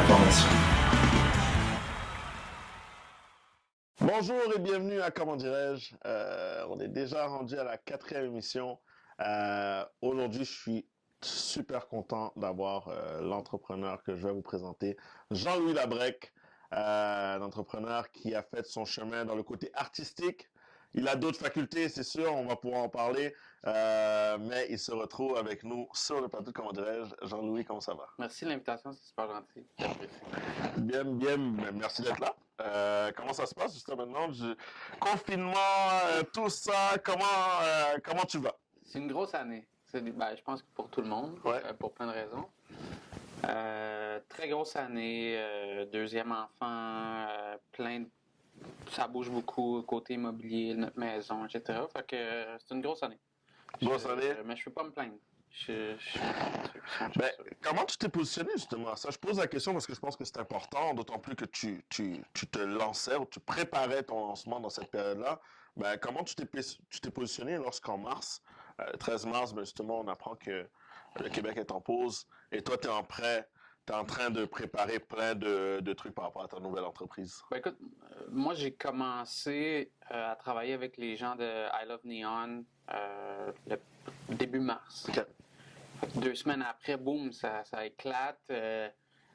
d'information. Bonjour et bienvenue à Comment dirais-je. On est déjà rendu à la 4e émission. Aujourd'hui, je suis super content d'avoir l'entrepreneur que je vais vous présenter, Jean-Louis Labrec, un entrepreneur qui a fait son chemin dans le côté artistique. Il a d'autres facultés, c'est sûr, on va pouvoir en parler, mais il se retrouve avec nous sur le plateau de Comment dirais-je. Jean-Louis, comment ça va? Merci de l'invitation, c'est super gentil. Bien, merci d'être là. Comment ça se passe justement maintenant du confinement, tout ça, comment tu vas? C'est une grosse année. Je pense que pour tout le monde, Ouais. pour plein de raisons. Très grosse année, deuxième enfant, ça bouge beaucoup côté immobilier, notre maison, etc. Fait que c'est une grosse année. Grosse année? Mais je peux pas me plaindre. Comment tu t'es positionné justement à ça? Je pose la question parce que je pense que c'est important, d'autant plus que tu te lançais ou tu préparais ton lancement dans cette période-là. Comment tu t'es positionné lorsqu'en mars, 13 mars, justement, on apprend que le Québec est en pause et toi, tu es en train de préparer plein de trucs par rapport à ta nouvelle entreprise. Écoute, moi j'ai commencé à travailler avec les gens de I Love Neon le début mars. Okay. 2 semaines après, boum, ça éclate.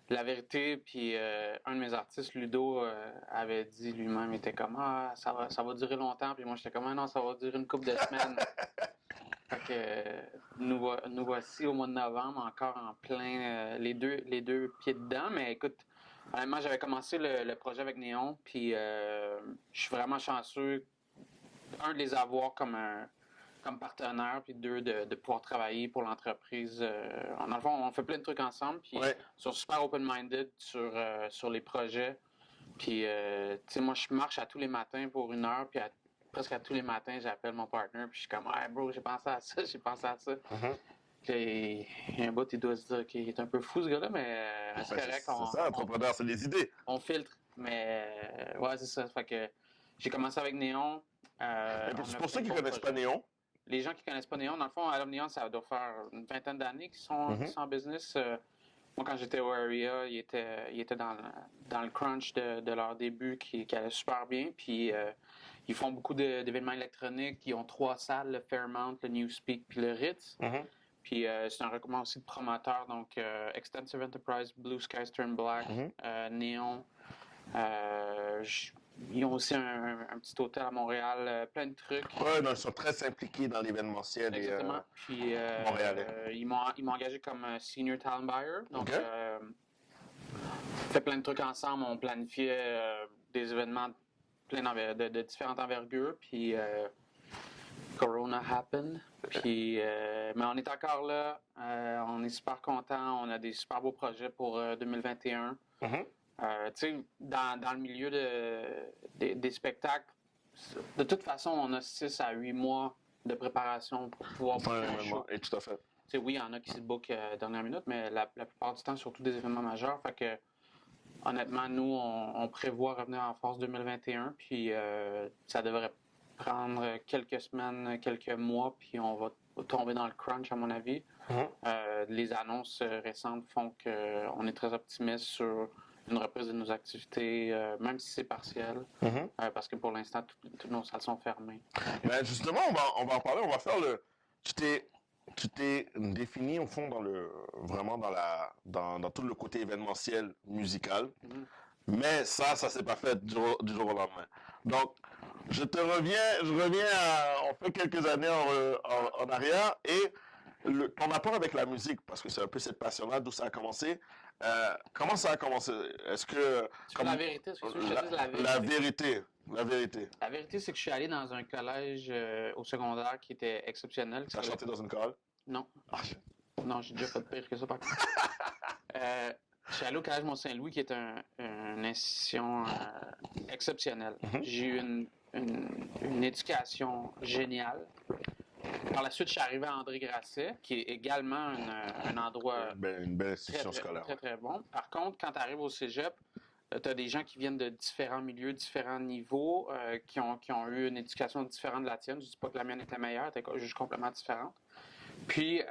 La vérité, puis un de mes artistes, Ludo, avait dit lui-même, il était comme ça va durer longtemps, puis moi j'étais comme non, ça va durer une couple de semaines. Fait que nous voici au mois de novembre, encore en plein les deux pieds dedans. Mais écoute, honnêtement, j'avais commencé le projet avec Néon, puis je suis vraiment chanceux, un, de les avoir comme partenaire, puis deux, de pouvoir travailler pour l'entreprise. Dans le fond, on fait plein de trucs ensemble, puis ils sont super open-minded sur les projets. Puis, tu sais, moi, je marche à tous les matins pour 1 heure, puis presque à tous les matins, j'appelle mon partner, puis je suis comme, hey bro, j'ai pensé à ça, j'ai pensé à ça. Mm-hmm. Puis, il y a un bout, il doit se dire qu'il est un peu fou, ce gars-là, mais c'est correct. C'est ça, entrepreneur, c'est des idées. On filtre, mais ouais, c'est ça. Fait que j'ai commencé avec Néon. C'est pour ceux qui ne connaissent pas Néon. Les gens qui ne connaissent pas Néon, dans le fond, I Love Neon, ça doit faire une vingtaine d'années qu'ils sont en business. Moi, quand j'étais au Area, ils étaient dans le crunch de leur début qui allait super bien. Puis, ils font beaucoup d'événements électroniques. Ils ont 3 salles, le Fairmount, le Newspeak puis le Ritz. Puis, c'est un regroupement aussi de promoteurs. Donc, Extensive Enterprise, Blue Sky, Stern Black, Néon. Ils ont aussi un petit hôtel à Montréal, plein de trucs. Oui, ils sont très impliqués dans l'événementiel. Exactement. Puis, ils m'ont engagé comme Senior Talent Buyer. Donc, on fait plein de trucs ensemble. On planifiait des événements de différentes envergures. Puis, Corona happened. Puis, mais on est encore là. On est super contents. On a des super beaux projets pour 2021. Tu sais, dans le milieu des spectacles, de toute façon, on a 6 à 8 mois de préparation pour pouvoir faire un show. Et tout à fait. T'sais, oui, il y en a qui se bookent dernière minute, mais la plupart du temps, surtout des événements majeurs. Fait que, honnêtement, nous, on prévoit revenir en force 2021, puis ça devrait prendre quelques semaines, quelques mois, puis on va tomber dans le crunch, à mon avis. Les annonces récentes font qu'on est très optimiste sur une reprise de nos activités, même si c'est partiel, parce que pour l'instant, toutes nos salles sont fermées. Justement, on va en parler, on va faire tu t'es défini au fond vraiment dans tout le côté événementiel musical, mais ça s'est pas fait du jour au lendemain. Donc, je reviens on fait quelques années en arrière et ton rapport avec la musique, parce que c'est un peu cette passion-là d'où ça a commencé. Comment ça a commencé? Est-ce que... La vérité, est-ce que tu veux que je te dise la vérité? La vérité. La vérité, c'est que je suis allé dans un collège au secondaire qui était exceptionnel. Tu as chanté dans une chorale? Non. Non, j'ai déjà fait pire que ça, par contre. Je suis allé au collège Mont-Saint-Louis, qui est une institution exceptionnelle. J'ai eu une éducation géniale. Par la suite, je suis arrivé à André Grasset, qui est également un endroit une belle institution scolaire. Très, très bon. Par contre, quand tu arrives au cégep, tu as des gens qui viennent de différents milieux, différents niveaux, qui ont eu une éducation différente de la tienne. Je ne dis pas que la mienne était meilleure, elle était juste complètement différente. Puis,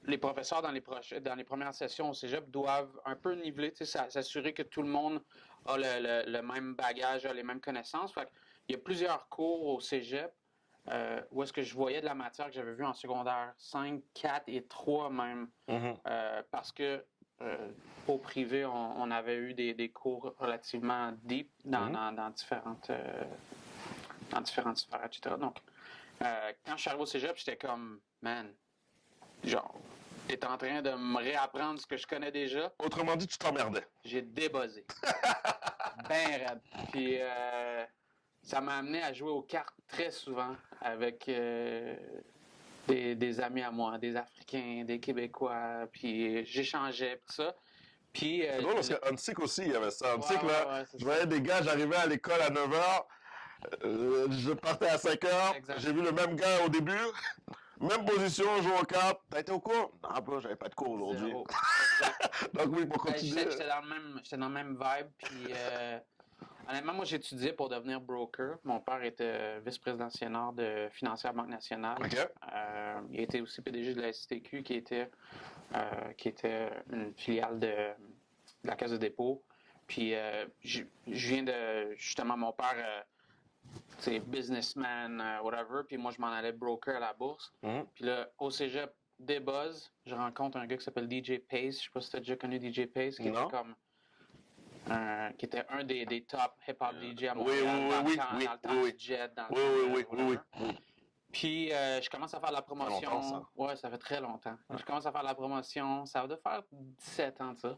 les professeurs dans les premières sessions au cégep doivent un peu niveler, s'assurer que tout le monde a le même bagage, a les mêmes connaissances. Fait il y a plusieurs cours au cégep où est-ce que je voyais de la matière que j'avais vue en secondaire 5, 4 et 3 même. Parce que au privé, on avait eu des cours relativement deep dans différentes sphères, etc. Donc, quand je suis arrivé au cégep, j'étais comme, man, genre, t'es en train de me réapprendre ce que je connais déjà. Autrement dit, tu t'emmerdais. J'ai débuzzé. Ben raide. Puis ça m'a amené à jouer aux cartes très souvent avec des amis à moi, des Africains, des Québécois. Puis j'échangeais, tout ça. Puis, C'est drôle parce qu'à Huntsic aussi, il y avait ça. Huntsic, ouais, je voyais des gars, j'arrivais à l'école à 9h, je partais à 5h, j'ai vu le même gars au début, même position, joue aux cartes. T'as été au cours? Non, bro, j'avais pas de cours aujourd'hui. Donc oui, pour continuer. J'étais dans le même vibe, puis honnêtement, moi j'étudiais pour devenir broker. Mon père était vice-président sénat de Financière Banque Nationale. Okay. Il était aussi PDG de la STQ, qui était une filiale de la Caisse de dépôt. Puis je viens de, justement, mon père, c'est businessman, whatever, puis moi je m'en allais broker à la bourse. Puis là, au cégep, débuzz, je rencontre un gars qui s'appelle DJ Pace. Je sais pas si tu as déjà connu DJ Pace, qui était comme qui était un des top hip-hop DJ à Montréal dans le temps du Jet, dans le temps oui. Puis je commence à faire la promotion. Ça fait longtemps, ça. Ouais, ça fait très longtemps. Je commence à faire la promotion. Ça va faire 17 ans de ça.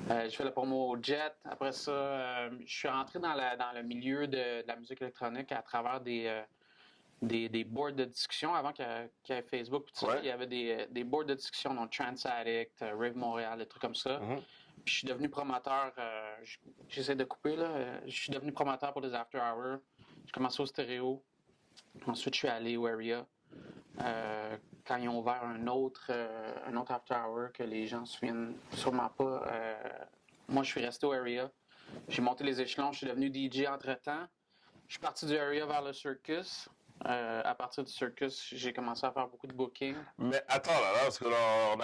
Je fais la promo au Jet. Après ça, je suis rentré dans le milieu de la musique électronique à travers des boards de discussion. Avant qu'il y ait Facebook, tout ça, il y avait des boards de discussion, donc Trans Addict, Rave Montréal, des trucs comme ça. Puis je suis devenu promoteur. J'essaie de couper, là. Je suis devenu promoteur pour les After Hours. J'ai commencé au stéréo. Ensuite, je suis allé au Area. Quand ils ont ouvert un autre After Hour que les gens ne se souviennent sûrement pas, moi, je suis resté au Area. J'ai monté les échelons. Je suis devenu DJ entre-temps. Je suis parti du Area vers le Circus. À partir du Circus, j'ai commencé à faire beaucoup de booking. Mais attends, là, parce que là, on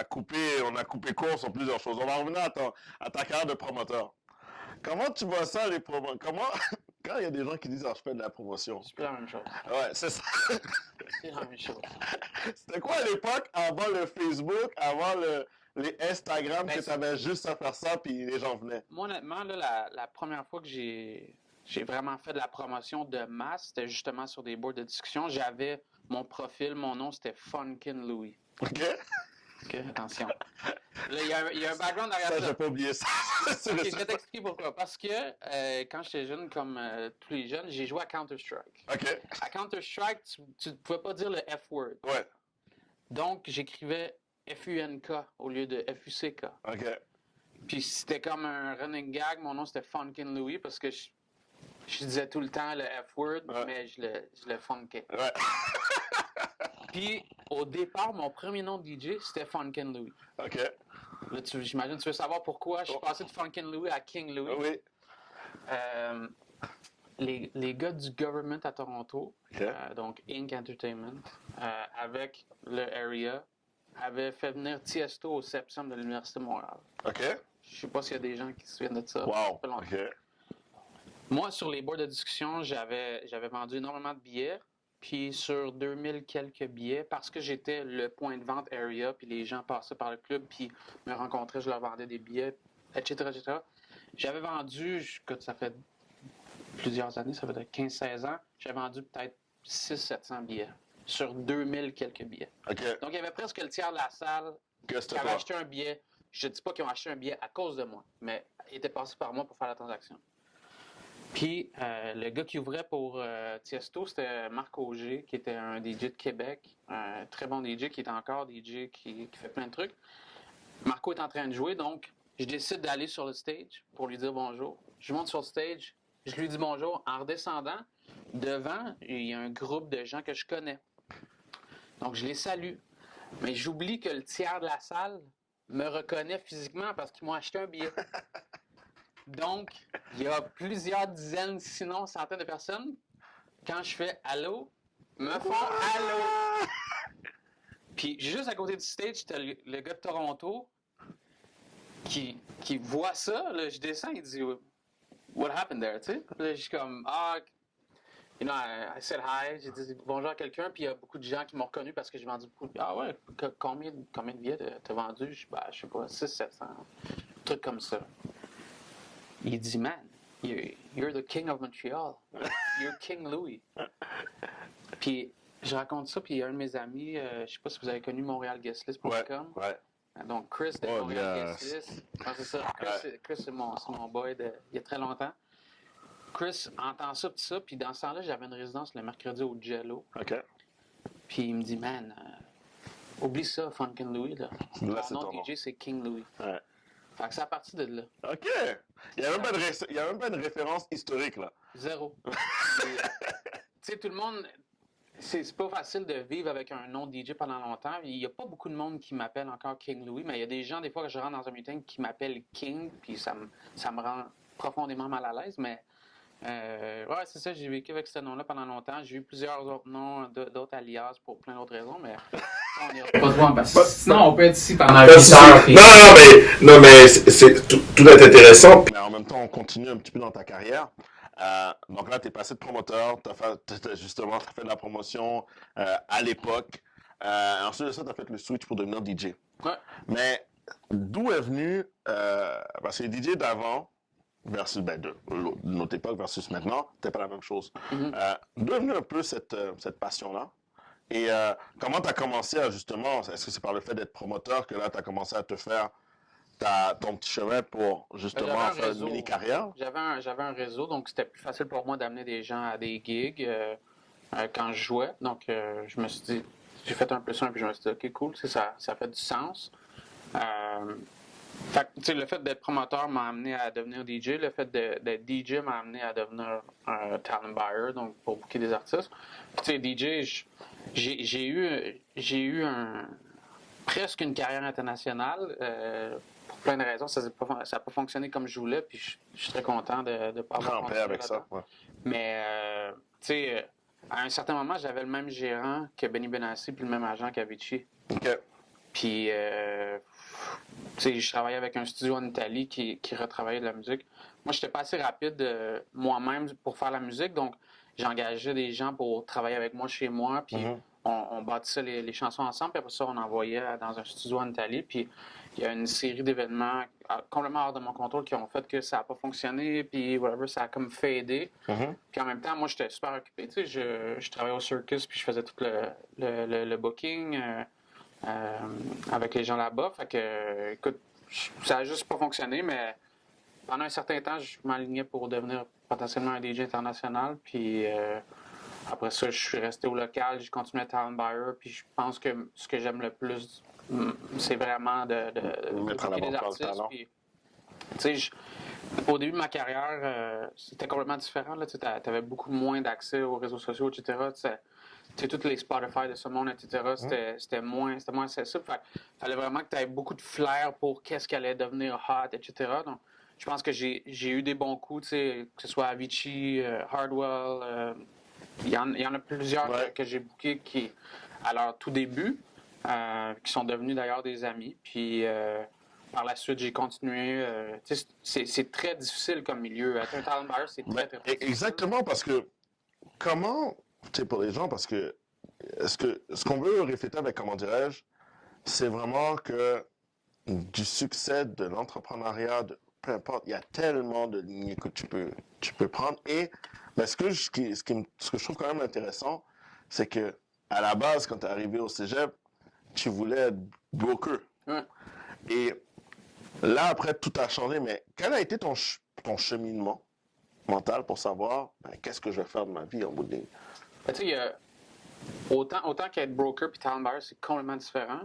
a coupé court sur plusieurs choses. On va revenir à ta carrière de promoteur. Comment tu vois ça, les promoteurs? Quand il y a des gens qui disent, je fais de la promotion. C'est plus la même chose. Ouais, c'est ça. C'est la même chose. C'était quoi à l'époque, avant le Facebook, avant les Instagram, que tu avais juste à faire ça, puis les gens venaient? Moi, honnêtement, là, la première fois que j'ai vraiment fait de la promotion de masse, c'était justement sur des boards de discussion. J'avais mon profil, mon nom, c'était Funkin' Louis. OK. OK, attention. Là, il y a un background derrière ça. Ça, j'ai pas oublié ça. OK, je vais t'expliquer pourquoi. Parce que quand j'étais jeune, comme tous les jeunes, j'ai joué à Counter-Strike. OK. À Counter-Strike, tu ne pouvais pas dire le F-word. Ouais. Donc, j'écrivais F-U-N-K au lieu de F-U-C-K. OK. Puis c'était comme un running gag. Mon nom, c'était Funkin' Louis parce que je disais tout le temps le F-word, mais je le funkais. Ouais. Puis, au départ, mon premier nom de DJ, c'était Funkin' Louis. OK. Là, j'imagine, tu veux savoir pourquoi je suis passé de Funkin' Louis à King Louis. Oui. Les gars du government à Toronto, donc Inc. Entertainment, avec le Area, avaient fait venir Tiesto au Septième de l'Université de Montréal. OK. Je sais pas s'il y a des gens qui se souviennent de ça. Wow. OK. Moi, sur les boards de discussion, j'avais vendu énormément de billets. Puis sur 2000 quelques billets, parce que j'étais le point de vente Area, puis les gens passaient par le club, puis me rencontraient, je leur vendais des billets, etc., etc. J'avais vendu, ça fait plusieurs années, ça fait 15-16 ans, j'avais vendu peut-être 600-700 billets sur 2000 quelques billets. Okay. Donc, il y avait presque le tiers de la salle qui avait acheté un billet. Je ne dis pas qu'ils ont acheté un billet à cause de moi, mais ils étaient passés par moi pour faire la transaction. Puis, le gars qui ouvrait pour Tiesto, c'était Marc Auger, qui était un DJ de Québec, un très bon DJ, qui est encore DJ, qui fait plein de trucs. Marco est en train de jouer, donc je décide d'aller sur le stage pour lui dire bonjour. Je monte sur le stage, je lui dis bonjour. En redescendant, devant, il y a un groupe de gens que je connais. Donc, je les salue. Mais j'oublie que le tiers de la salle me reconnaît physiquement parce qu'ils m'ont acheté un billet. Donc, il y a plusieurs dizaines, sinon centaines de personnes, quand je fais « Allô », me font « Allô ». Puis juste à côté du stage, t'as le gars de Toronto qui voit ça. Là, je descends, il dit What happened there? Tu sais? Là, je suis comme you know, I said hi, j'ai dit bonjour à quelqu'un, puis il y a beaucoup de gens qui m'ont reconnu parce que j'ai vendu beaucoup. Ah ouais, combien de billets t'as vendu? Je sais pas, 600-700, un truc comme ça. Il dit, man, you're the king of Montreal. You're King Louis. Puis je raconte ça, puis il y a un de mes amis, je sais pas si vous avez connu montrealguestlist.com. Ouais. Donc Chris de Montréal Guestlist. Ah, c'est ça. Chris c'est mon boy il y a très longtemps. Chris entend ça, pis ça, puis dans ce temps-là, j'avais une résidence le mercredi au Jello. OK. Puis il me dit, man, oublie ça, Funkin' Louis, là. Ton nom DJ, c'est King Louis. Ouais. Fait que c'est à partir de là. OK. Il n'y a même pas une référence historique, là. Zéro. Tu sais, tout le monde... C'est pas facile de vivre avec un nom DJ pendant longtemps. Il n'y a pas beaucoup de monde qui m'appelle encore King Louis, mais il y a des gens, des fois, que je rentre dans un meeting qui m'appellent King, puis ça me rend profondément mal à l'aise, mais... ouais, c'est ça, j'ai vécu avec ce nom-là pendant longtemps. J'ai eu plusieurs autres noms, d'autres alias pour plein d'autres raisons, mais on ira pas loin parce que sinon on peut être ici pendant 8 heures. Non, mais tout est intéressant. Mais en même temps, on continue un petit peu dans ta carrière. Donc là, tu es passé de promoteur, tu as fait de la promotion à l'époque. Ensuite de ça, tu as fait le switch pour devenir DJ. Ouais. Mais d'où est venu, parce que les DJ d'avant, versus de notre époque versus maintenant, c'était pas la même chose. D'où est venue un peu cette passion-là? Et comment tu as commencé à justement, est-ce que c'est par le fait d'être promoteur que là tu as commencé à te faire ton petit chemin pour justement faire une mini-carrière? J'avais un réseau, donc c'était plus facile pour moi d'amener des gens à des gigs quand je jouais. Donc je me suis dit, j'ai fait un peu ça, puis je me suis dit, ok, cool, ça fait du sens. Fait, le fait d'être promoteur m'a amené à devenir DJ. Le fait d'être DJ m'a amené à devenir un talent buyer, donc pour booker des artistes. Puis, DJ, j'ai eu presque une carrière internationale. Pour plein de raisons, ça n'a pas fonctionné comme je voulais, puis je suis très content de ne pas avoir continué avec ça. Ouais. Mais, à un certain moment, j'avais le même gérant que Benny Benassi, puis le même agent qu'Avicii. OK. Puis, je travaillais avec un studio en Italie qui retravaillait de la musique. Moi, je n'étais pas assez rapide moi-même pour faire la musique, donc j'engageais des gens pour travailler avec moi chez moi, puis on bâtissait les chansons ensemble, puis après ça, on envoyait dans un studio en Italie, puis il y a une série d'événements complètement hors de mon contrôle qui ont fait que ça n'a pas fonctionné, puis ça a comme fadé. Puis en même temps, moi, j'étais super occupé, je travaillais au circus, puis je faisais tout le booking. Avec les gens là-bas. Fait que, écoute, ça a juste pas fonctionné, mais pendant un certain temps, je m'alignais pour devenir potentiellement un DJ international. Puis après ça, je suis resté au local, j'ai continué à talent buyer. Puis je pense que ce que j'aime le plus, c'est vraiment de booker des artistes. Puis, au début de ma carrière, c'était complètement différent. Tu avais beaucoup moins d'accès aux réseaux sociaux, etc. Tous les Spotify de ce monde, etc., c'était moins accessible. Il fallait vraiment que tu aies beaucoup de flair pour qu'est-ce qui allait devenir hot, etc. Donc, je pense que j'ai eu des bons coups, que ce soit Avicii, Hardwell. Il y en a plusieurs que j'ai bookés qui, à leur tout début, qui sont devenus d'ailleurs des amis. Puis par la suite, j'ai continué. C'est très difficile comme milieu. Être un talent buyer, c'est très difficile. Exactement, parce que comment... pour les gens, parce que ce qu'on veut refléter avec, comment dirais-je, c'est vraiment que du succès de l'entrepreneuriat, peu importe, il y a tellement de lignées que tu peux prendre. Et ce que je trouve quand même intéressant, c'est que à la base, quand tu es arrivé au cégep, tu voulais être broker. Et là, après, tout a changé. Mais quel a été ton cheminement mental pour savoir qu'est-ce que je vais faire de ma vie en bout de ligne? Autant qu'être broker puis talent buyer, c'est complètement différent.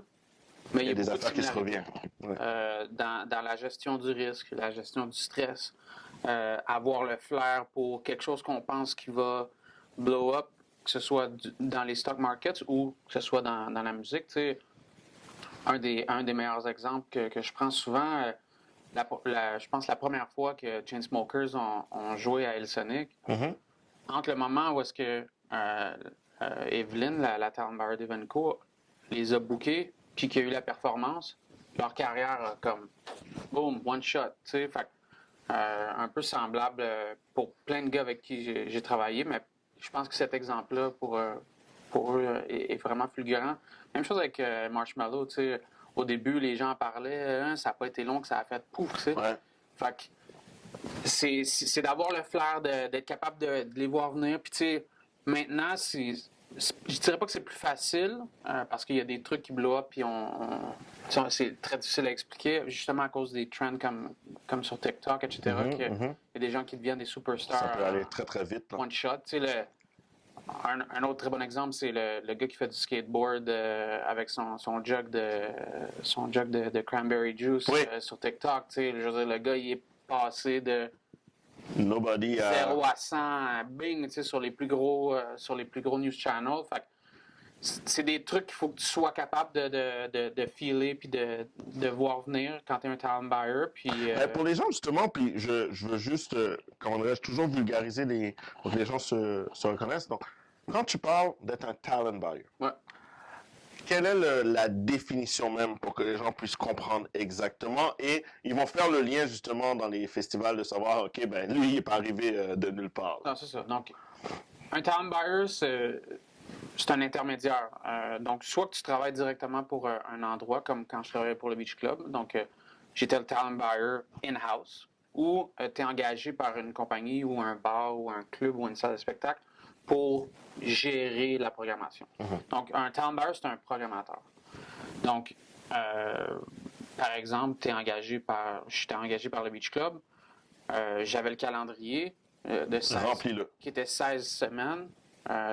Mais il y a des affaires qui se reviennent. Dans la gestion du risque, la gestion du stress, avoir le flair pour quelque chose qu'on pense qui va blow up, que ce soit dans les stock markets ou que ce soit dans la musique. Un des meilleurs exemples que je prends souvent, je pense la première fois que Chainsmokers ont joué à Hellsonic, entre le moment où est-ce que Evelyn, la talent buyer d'Evenco, les a bookés, puis qu'il y a eu la performance, leur carrière a comme, boom, one shot, tu sais. Fait un peu semblable pour plein de gars avec qui j'ai travaillé, mais je pense que cet exemple-là, pour eux, est vraiment fulgurant. Même chose avec Marshmello, tu sais. Au début, les gens en parlaient, hein, ça n'a pas été long que ça a fait pouf, tu sais. Ouais. Fait que c'est d'avoir le flair d'être capable de les voir venir. Puis, tu sais, maintenant, je dirais pas que c'est plus facile parce qu'il y a des trucs qui blow up puis c'est très difficile à expliquer justement à cause des trends comme sur TikTok, etc. Il y a des gens qui deviennent des superstars. Ça peut aller très très vite. Là. One shot. Tu sais, un autre très bon exemple, c'est le gars qui fait du skateboard avec son jug de cranberry juice sur TikTok. Tu sais, je veux dire, le gars, il est passé de Nobody 0 à 100, bing, tu sais, sur les plus gros news channels. Fait que c'est des trucs qu'il faut que tu sois capable de filer puis de voir venir quand tu es un talent buyer. Puis, pour les gens, justement, puis je veux juste, comment dirais-je, toujours vulgariser pour que les gens se reconnaissent. Donc, quand tu parles d'être un talent buyer, ouais. quelle est la définition même pour que les gens puissent comprendre exactement et ils vont faire le lien justement dans les festivals de savoir, OK, ben lui, il n'est pas arrivé de nulle part. Non, c'est ça. Donc, un talent buyer, c'est un intermédiaire. Donc, soit que tu travailles directement pour un endroit, comme quand je travaillais pour le Beach Club. Donc, j'étais le talent buyer in-house. Ou tu es engagé par une compagnie ou un bar ou un club ou une salle de spectacle pour gérer la programmation. Donc, un talent buyer, c'est un programmateur. Donc, par exemple, j'étais engagé par le Beach Club. J'avais le calendrier de 16, qui était 16 semaines.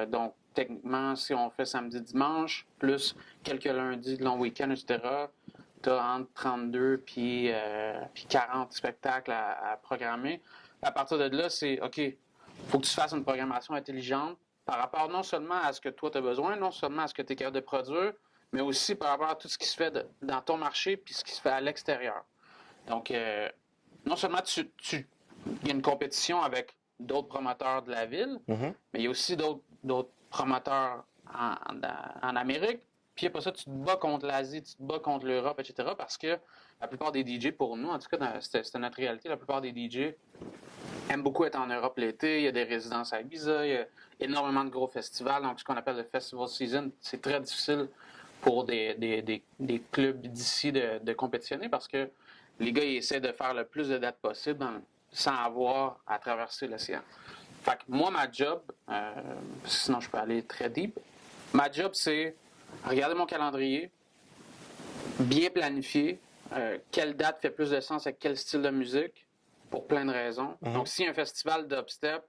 Donc, techniquement, si on fait samedi-dimanche, plus quelques lundis de long week-end, etc., tu as entre 32 puis 40 spectacles à programmer. À partir de là, c'est OK, il faut que tu fasses une programmation intelligente par rapport non seulement à ce que toi tu as besoin, non seulement à ce que tu es capable de produire, mais aussi par rapport à tout ce qui se fait dans ton marché puis ce qui se fait à l'extérieur. Donc, non seulement il y a une compétition avec d'autres promoteurs de la ville, mais il y a aussi d'autres promoteurs en Amérique. Puis après ça, tu te bats contre l'Asie, tu te bats contre l'Europe, etc. Parce que la plupart des DJ, pour nous, en tout cas, c'était notre réalité, la plupart des DJ aiment beaucoup être en Europe l'été. Il y a des résidences à Ibiza, il y a énormément de gros festivals. Donc, ce qu'on appelle le festival season, c'est très difficile pour des clubs d'ici de compétitionner parce que les gars, ils essaient de faire le plus de dates possible sans avoir à traverser l'océan. Fait que moi, ma job, sinon je peux aller très deep, ma job, c'est regarder mon calendrier, bien planifier, quelle date fait plus de sens avec quel style de musique, pour plein de raisons. Donc, s'il y a un festival dubstep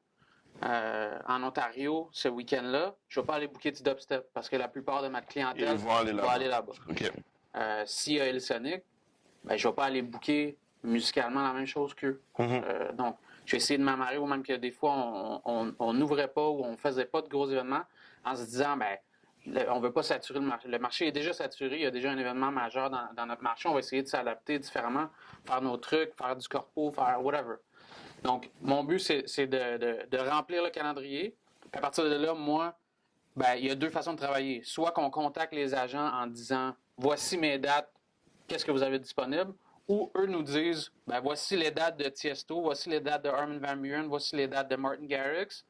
en Ontario ce week-end-là, je ne vais pas aller booker du dubstep parce que la plupart de ma clientèle va aller là-bas. Okay. S'il y a Hillsonic, ben, je ne vais pas aller booker musicalement la même chose qu'eux. Donc, je vais essayer de m'amarrer, ou même que des fois, on n'ouvrait pas ou on ne faisait pas de gros événements en se disant, ben, on ne veut pas saturer le marché. Le marché est déjà saturé, il y a déjà un événement majeur dans notre marché. On va essayer de s'adapter différemment, faire nos trucs, faire du corpo, faire whatever. Donc, mon but, c'est de remplir le calendrier. Puis à partir de là, moi, ben, il y a deux façons de travailler. Soit qu'on contacte les agents en disant, voici mes dates, qu'est-ce que vous avez disponible? Ou eux nous disent, ben, voici les dates de Tiesto, voici les dates de Armin van Buuren, voici les dates de Martin Garrix.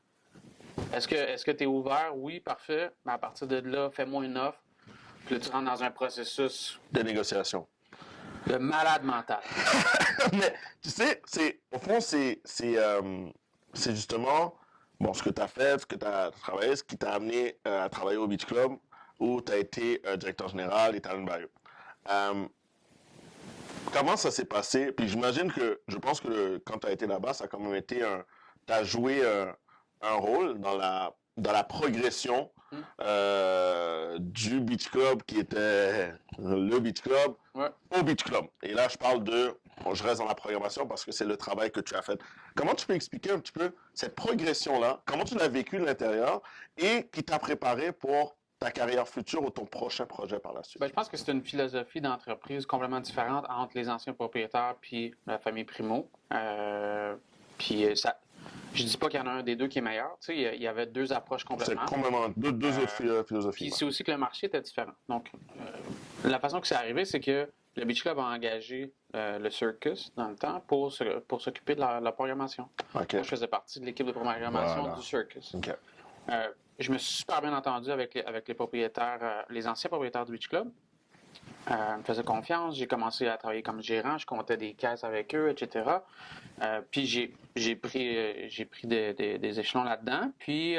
Est-ce que tu es ouvert? Oui, parfait. Ben, à partir de là, fais-moi une offre. Puis là, tu rentres dans un processus de négociation. De malade mental. Mais tu sais, au fond, c'est justement ce que tu as fait, ce que tu as travaillé, ce qui t'a amené à travailler au Beach Club, où tu as été directeur général et talent buyer. Comment ça s'est passé? Puis je pense que quand tu as été là-bas, ça a quand même été tu as joué un rôle dans la progression du Beach Club qui était le Beach Club au Beach Club. Et là, je reste dans la programmation parce que c'est le travail que tu as fait. Comment tu peux expliquer un petit peu cette progression-là? Comment tu l'as vécu de l'intérieur et qui t'a préparé pour ta carrière future ou ton prochain projet par la suite? Ben, je pense que c'est une philosophie d'entreprise complètement différente entre les anciens propriétaires puis la famille Primo. Puis Je dis pas qu'il y en a un des deux qui est meilleur. Tu sais, il y avait deux approches C'est complètement. complètement deux autres philosophies. Puis c'est aussi que le marché était différent. Donc, la façon que c'est arrivé, c'est que le Beach Club a engagé le Circus dans le temps pour s'occuper de la programmation. OK. Moi, je faisais partie de l'équipe de programmation Voilà. du Circus. OK. Je me suis super bien entendu avec les propriétaires, les anciens propriétaires du Beach Club. Ils me faisaient confiance. J'ai commencé à travailler comme gérant. Je comptais des caisses avec eux, etc. Puis j'ai pris des échelons là-dedans. Puis,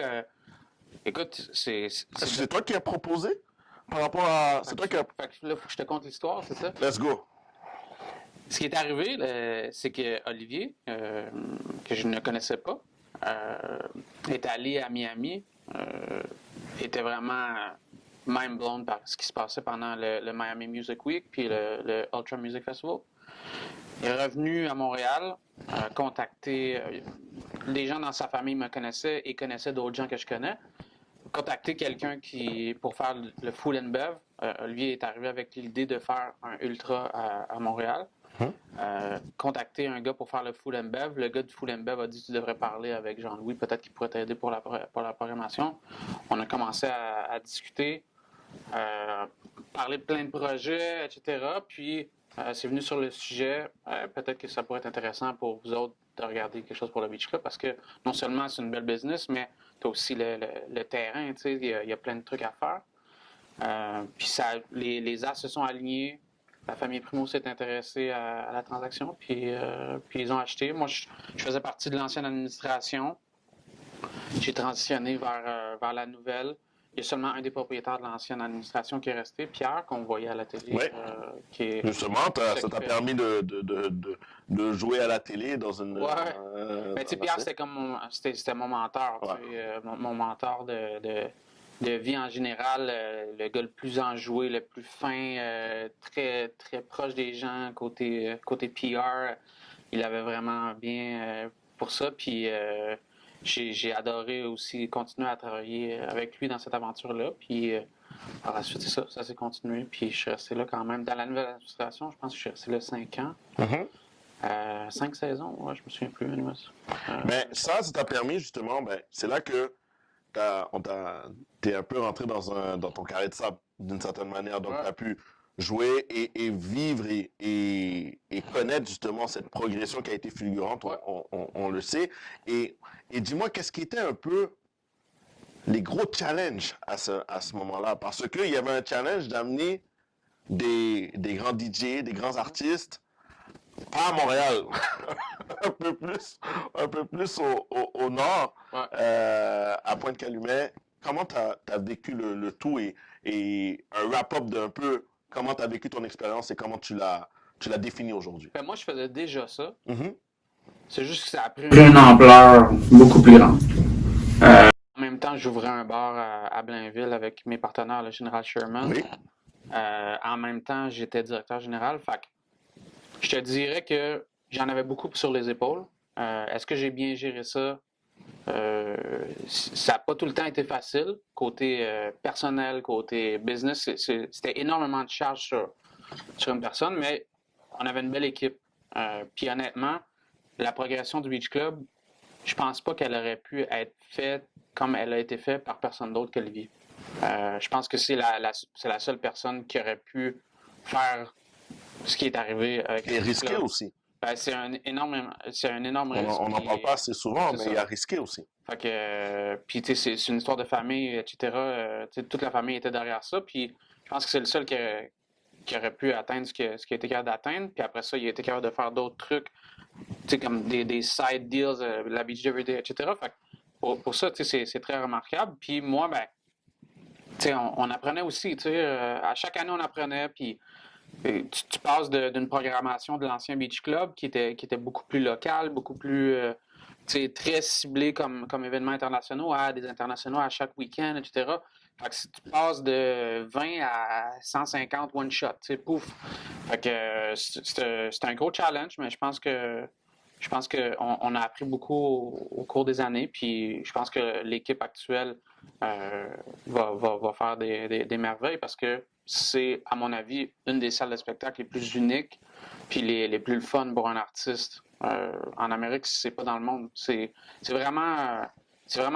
écoute, C'est toi qui as proposé par rapport à. C'est toi qui as. Fait que là, il faut que je te conte l'histoire, c'est ça? Let's go. Ce qui est arrivé, c'est que Olivier, que je ne connaissais pas, est allé à Miami, était vraiment mind blown par ce qui se passait pendant le Miami Music Week puis le Ultra Music Festival. Il est revenu à Montréal, contacté. Les gens dans sa famille me connaissaient et connaissaient d'autres gens que je connais. Contacter quelqu'un pour faire le Food and Bev. Olivier est arrivé avec l'idée de faire un ultra à Montréal. Contacter un gars pour faire le Food and Bev. Le gars du Food and Bev a dit tu devrais parler avec Jean-Louis, peut-être qu'il pourrait t'aider pour la programmation. On a commencé à discuter, parler de plein de projets, etc. Puis c'est venu sur le sujet. Peut-être que ça pourrait être intéressant pour vous autres de regarder quelque chose pour le Beach Club parce que non seulement c'est une belle business, mais tu as aussi le terrain. Il y a plein de trucs à faire. Puis les as se sont alignés. La famille Primo s'est intéressée à la transaction, puis ils ont acheté. Moi, je faisais partie de l'ancienne administration. J'ai transitionné vers la nouvelle. Il y a seulement un des propriétaires de l'ancienne administration qui est resté, Pierre, qu'on voyait à la télé. Ouais. Justement, ça t'a permis de jouer à la télé dans une. Ouais. Ben, Pierre, c'était mon mentor. Ouais. Mon mentor de vie en général, le gars le plus enjoué, le plus fin, très, très proche des gens, côté PR. Il avait vraiment bien pour ça. Puis j'ai adoré aussi continuer à travailler avec lui dans cette aventure-là. Puis par la suite, c'est ça s'est continué. Puis je suis resté là quand même. Dans la nouvelle administration, je pense que je suis resté là 5 ans. 5 saisons, ouais, je me souviens plus. Mais ça t'a permis justement, c'est là que t'es un peu rentré dans ton carré de sable d'une certaine manière. Donc, tu as pu jouer et vivre et connaître justement cette progression qui a été fulgurante, on le sait. Et dis-moi, qu'est-ce qui était un peu les gros challenges à ce moment-là? Parce qu'il y avait un challenge d'amener des grands DJ, des grands artistes à Montréal, un peu plus au nord, à Pointe-Calumet. Comment tu as vécu le tout et un wrap-up d'un peu comment tu as vécu ton expérience et comment tu l'as défini aujourd'hui? Ben, moi, je faisais déjà ça. Mm-hmm. C'est juste que ça a pris une ampleur beaucoup plus grande. En même temps, j'ouvrais un bar à Blainville avec mes partenaires, le général Sherman. Oui. En même temps, j'étais directeur général. Fait que je te dirais que j'en avais beaucoup sur les épaules. Est-ce que j'ai bien géré ça? Ça n'a pas tout le temps été facile. Côté personnel, côté business, c'était énormément de charges sur une personne, mais on avait une belle équipe. Puis honnêtement, la progression du Beach Club, je pense pas qu'elle aurait pu être faite comme elle a été faite par personne d'autre qu'Olivier. Je pense que c'est la seule personne qui aurait pu faire ce qui est arrivé avec Et risqué aussi. Ben, c'est un énorme risque. On n'en parle pas assez souvent, mais il y a risqué aussi. Fait que, puis tu sais, c'est une histoire de famille, etc. Toute la famille était derrière ça. Puis je pense que c'est le seul qui aurait pu atteindre ce qu'il a été capable d'atteindre. Puis après ça, il a été capable de faire d'autres trucs, tu sais, comme des side deals, la Beach Everyday, etc. Fait que pour ça, tu sais, c'est très remarquable. Puis moi, ben, tu sais, on apprenait aussi, tu sais, à chaque année, on apprenait. Puis tu passes d'une programmation de l'ancien Beach Club qui était beaucoup plus locale, beaucoup plus très ciblé comme événements internationaux à des internationaux à chaque week-end, etc. Fait que si tu passes de 20 à 150 one shot, pouf. Fait que c'est un gros challenge, mais je pense qu'on a appris beaucoup au cours des années, puis je pense que l'équipe actuelle va faire des merveilles parce que c'est, à mon avis, une des salles de spectacle les plus uniques puis les plus le fun pour un artiste. En Amérique, c'est pas dans le monde. C'est vraiment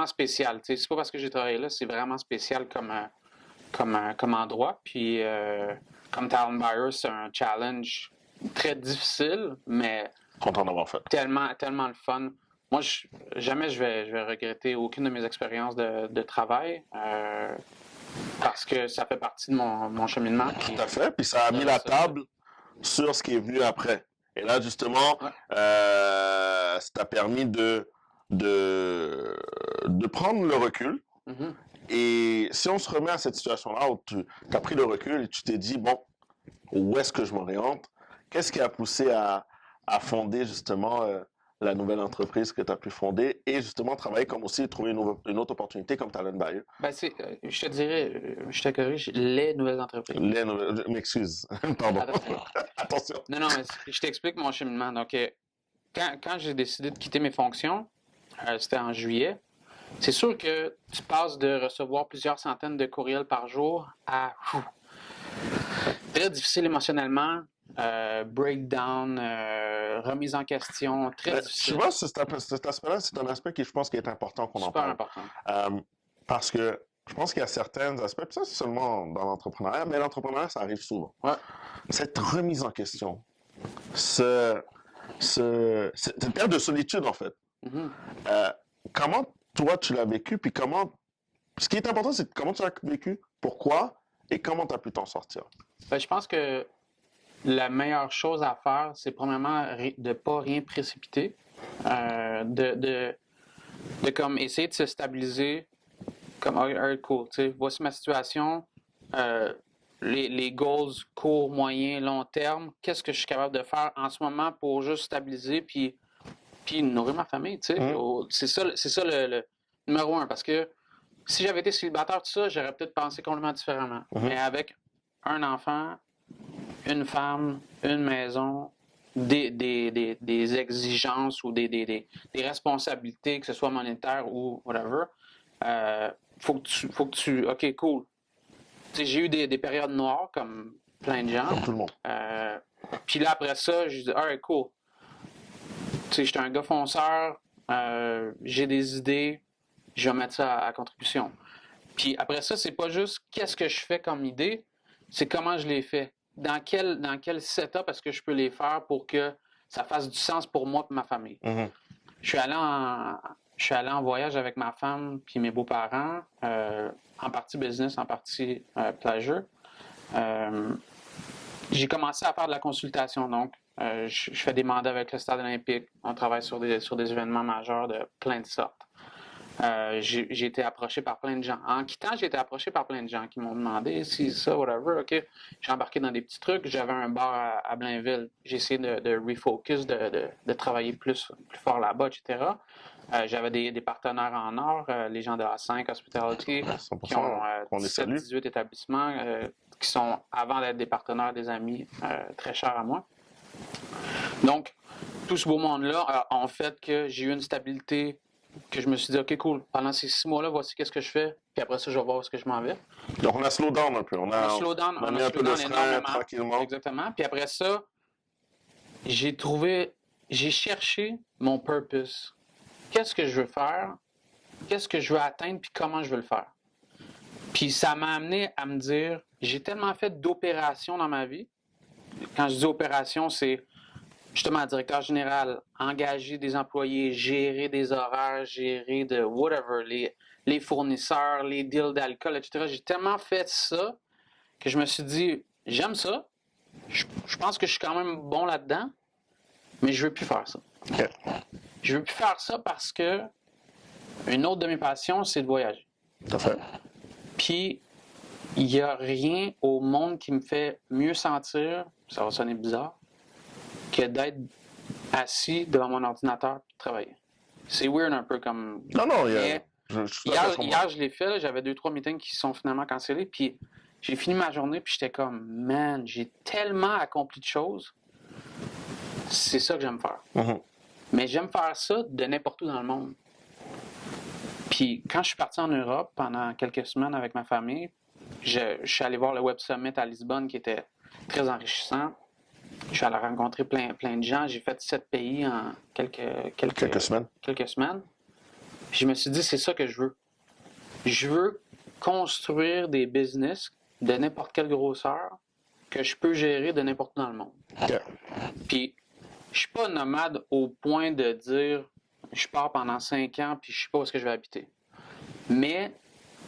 spécial. Tu sais, c'est pas parce que j'ai travaillé là, c'est vraiment spécial comme endroit. Puis comme talent buyer, c'est un challenge très difficile, mais Content d'avoir fait. tellement le fun. Moi, jamais je vais regretter aucune de mes expériences de travail parce que ça fait partie de mon cheminement. Tout à fait. Puis ça a mis la table sur ce qui est venu après. Et là, justement, Ouais. ça t'a permis de prendre le recul. Mhm. Et si on se remet à cette situation-là où tu as pris le recul et tu t'es dit, bon, où est-ce que je m'oriente? Qu'est-ce qui a poussé à fonder justement la nouvelle entreprise que tu as pu fonder et justement travailler comme aussi trouver une autre opportunité comme Talent Buyer? Ben, je te dirais, je te corrige, les nouvelles entreprises. Je m'excuse, pardon. Attention. Non, mais je t'explique mon cheminement. Donc, quand j'ai décidé de quitter mes fonctions, c'était en juillet, c'est sûr que tu passes de recevoir plusieurs centaines de courriels par jour à très difficile émotionnellement, breakdown, remise en question, très difficile. Tu vois, cet aspect-là, c'est un aspect qui, je pense, qui est important qu'on en Super parle. important. Parce que je pense qu'il y a certains aspects, puis ça, c'est seulement dans l'entrepreneuriat, mais l'entrepreneuriat, ça arrive souvent. Ouais. Cette remise en question, cette période de solitude, en fait. Mhm. Comment toi, tu l'as vécu, puis comment... Ce qui est important, c'est comment tu l'as vécu, pourquoi, et comment tu as pu t'en sortir. Ben, je pense que la meilleure chose à faire, c'est premièrement de ne pas rien précipiter, de comme essayer de se stabiliser, comme alright, cool, tu sais, voici ma situation, les goals court, moyen, long terme, qu'est-ce que je suis capable de faire en ce moment pour juste stabiliser puis nourrir ma famille, tu sais. C'est ça le numéro un, parce que si j'avais été célibataire, tout ça, j'aurais peut-être pensé complètement différemment. Mais avec un enfant, une femme, une maison, des exigences ou des responsabilités, que ce soit monétaires ou whatever, faut que tu. OK, cool. Tu sais, j'ai eu des périodes noires comme plein de gens. Comme tout le monde. Puis là, après ça, je dis, alright, cool. Tu sais, j'étais un gars fonceur, j'ai des idées, je vais mettre ça à contribution. Puis après ça, c'est pas juste qu'est-ce que je fais comme idée, c'est comment je les fais. Dans quel setup est-ce que je peux les faire pour que ça fasse du sens pour moi et ma famille. Je suis allé en voyage avec ma femme puis mes beaux-parents, en partie business, en partie pleasure. J'ai commencé à faire de la consultation, donc je fais des mandats avec le Stade olympique. On travaille sur des événements majeurs de plein de sortes. J'ai été approché par plein de gens. En quittant, j'ai été approché par plein de gens qui m'ont demandé si ça, whatever. OK, j'ai embarqué dans des petits trucs. J'avais un bar à Blainville. J'ai essayé de refocus, de travailler plus fort là-bas, etc. J'avais des partenaires en or, les gens de A5 Hospitality, qui ont 17-18 établissements, qui sont, avant d'être des partenaires, des amis très chers à moi. Donc, tout ce beau monde-là a fait que j'ai eu une stabilité, que je me suis dit, OK, cool, pendant ces 6 mois-là, voici qu'est-ce que je fais, puis après ça, je vais voir où est-ce que je m'en vais. Donc, on a slow down un peu. On a mis un peu le frein tranquillement. Exactement. Puis après ça, j'ai cherché mon purpose. Qu'est-ce que je veux faire? Qu'est-ce que je veux atteindre? Puis comment je veux le faire? Puis ça m'a amené à me dire, j'ai tellement fait d'opérations dans ma vie. Quand je dis opération, c'est justement directeur général, engager des employés, gérer des horaires, gérer de whatever, les fournisseurs, les deals d'alcool, etc. J'ai tellement fait ça que je me suis dit, j'aime ça, je pense que je suis quand même bon là-dedans, mais je veux plus faire ça. Okay. Je veux plus faire ça parce que une autre de mes passions, c'est de voyager. Tout à fait. Puis, il n'y a rien au monde qui me fait mieux sentir, ça va sonner bizarre, que d'être assis devant mon ordinateur et travailler. C'est weird un peu comme... Non, hier, je l'ai fait, là, j'avais 2-3 meetings qui sont finalement cancellés, puis j'ai fini ma journée, puis j'étais comme, man, j'ai tellement accompli de choses, c'est ça que j'aime faire. Mais j'aime faire ça de n'importe où dans le monde. Puis quand je suis parti en Europe pendant quelques semaines avec ma famille, je suis allé voir le Web Summit à Lisbonne qui était très enrichissant. Je suis allé rencontrer plein de gens. J'ai fait 7 pays en Quelques semaines. quelques semaines. Puis je me suis dit, c'est ça que je veux. Je veux construire des business de n'importe quelle grosseur que je peux gérer de n'importe où dans le monde. OK. Puis, je suis pas nomade au point de dire, je pars pendant 5 ans puis je sais pas où est-ce que je vais habiter. Mais,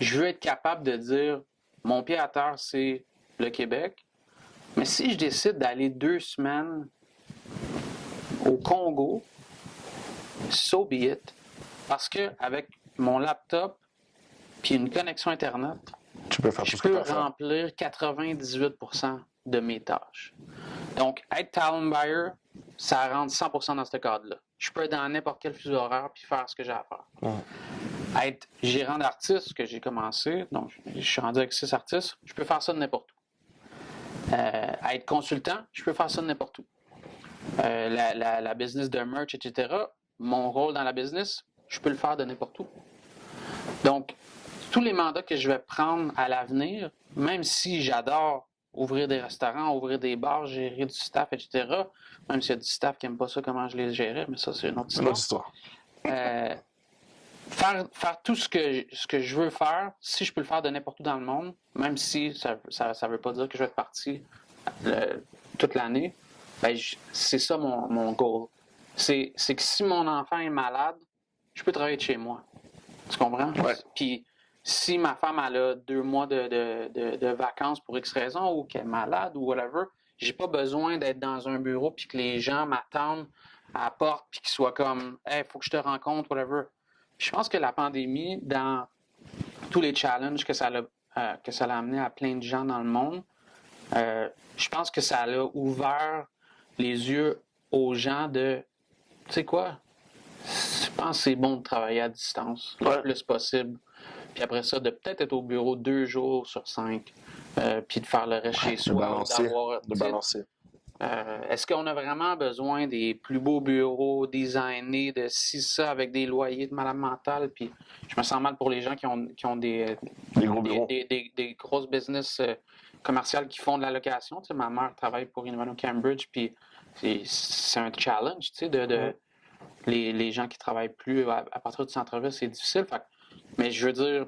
je veux être capable de dire, mon pied à terre, c'est le Québec. Mais si je décide d'aller 2 semaines au Congo, so be it. Parce que avec mon laptop puis une connexion Internet, Tu peux faire tout je ce que tu peux as à faire. remplir 98% de mes tâches. Donc, être talent buyer, ça rentre 100% dans ce cadre-là. Je peux être dans n'importe quel fuseau horaire puis faire ce que j'ai à faire. Être gérant d'artistes, que j'ai commencé, donc je suis rendu avec 6 artistes, je peux faire ça de n'importe où. Être consultant, je peux faire ça de n'importe où. La business de merch, etc., mon rôle dans la business, je peux le faire de n'importe où. Donc, tous les mandats que je vais prendre à l'avenir, même si j'adore ouvrir des restaurants, ouvrir des bars, gérer du staff, etc., même s'il y a du staff qui n'aime pas ça, comment je les gérais, mais ça, c'est une autre C'est histoire. une autre histoire. Faire tout ce que je veux faire, si je peux le faire de n'importe où dans le monde, même si ça ne veut pas dire que je vais être parti toute l'année, ben, c'est ça mon goal. C'est que si mon enfant est malade, je peux travailler de chez moi. Tu comprends? Ouais. Puis si ma femme elle a 2 mois de vacances pour X raison ou qu'elle est malade ou whatever, j'ai pas besoin d'être dans un bureau puis que les gens m'attendent à la porte puis qu'ils soient comme hey, faut que je te rencontre, whatever. Puis je pense que la pandémie, dans tous les challenges que ça a amené à plein de gens dans le monde, je pense que ça a ouvert les yeux aux gens de tu sais quoi? Je pense que c'est bon de travailler à distance le plus possible. Puis après ça, de peut-être être au bureau 2 jours sur 5, puis de faire le reste chez soi. De balancer. Est-ce qu'on a vraiment besoin des plus beaux bureaux designés de ci, ça, avec des loyers de malade mentale? Puis je me sens mal pour les gens qui ont des gros bureaux. Des grosses business commerciales qui font de la location. Tu sais, ma mère travaille pour University of Cambridge, puis c'est un challenge, tu sais, les gens qui travaillent plus à partir du centre-ville, c'est difficile. Mais je veux dire,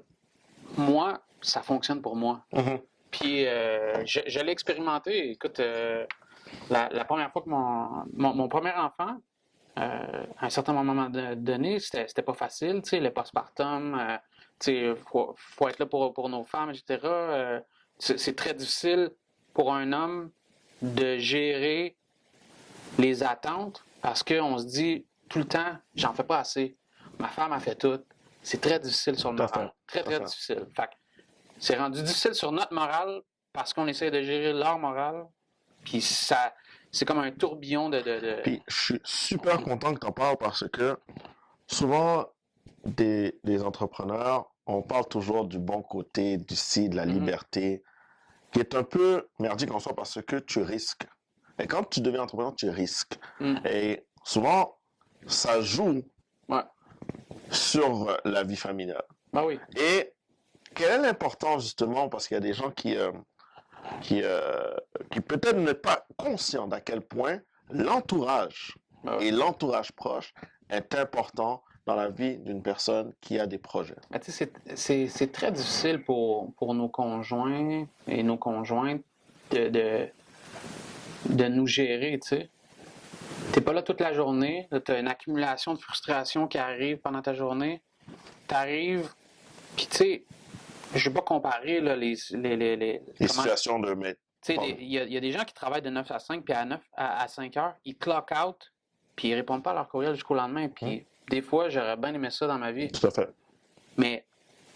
moi, ça fonctionne pour moi. Puis je l'ai expérimenté. Écoute, la première fois que mon premier enfant, à un certain moment donné, c'était pas facile, tu sais, le postpartum, tu sais, faut être là pour nos femmes, etc. C'est très difficile pour un homme de gérer les attentes parce qu'on se dit tout le temps, j'en fais pas assez. Ma femme a fait tout. C'est très difficile sur le moral. Très, très difficile. Fait que c'est rendu difficile sur notre morale parce qu'on essaie de gérer leur morale. Puis ça, c'est comme un tourbillon de... Puis je suis super content que tu en parles parce que souvent, des entrepreneurs, on parle toujours du bon côté, du ci, de la liberté, qui est un peu merdique en soi parce que tu risques. Et quand tu deviens entrepreneur, tu risques. Et souvent, ça joue sur la vie familiale. Ben oui. Et quelle est l'importance justement, parce qu'il y a des gens qui peut-être n'est pas conscient d'à quel point l'entourage et l'entourage proche est important dans la vie d'une personne qui a des projets. Ben, tu sais, c'est très difficile pour nos conjoints et nos conjointes de nous gérer, tu sais. T'es pas là toute la journée, tu as une accumulation de frustration qui arrive pendant ta journée. T'arrives, puis tu sais, je vais pas comparer là, les situations de... Tu sais, il y a des gens qui travaillent de 9 à 5, puis à 5 heures, ils clock out, puis ils répondent pas à leur courriel jusqu'au lendemain. Puis des fois, j'aurais bien aimé ça dans ma vie. Tout à fait. Mais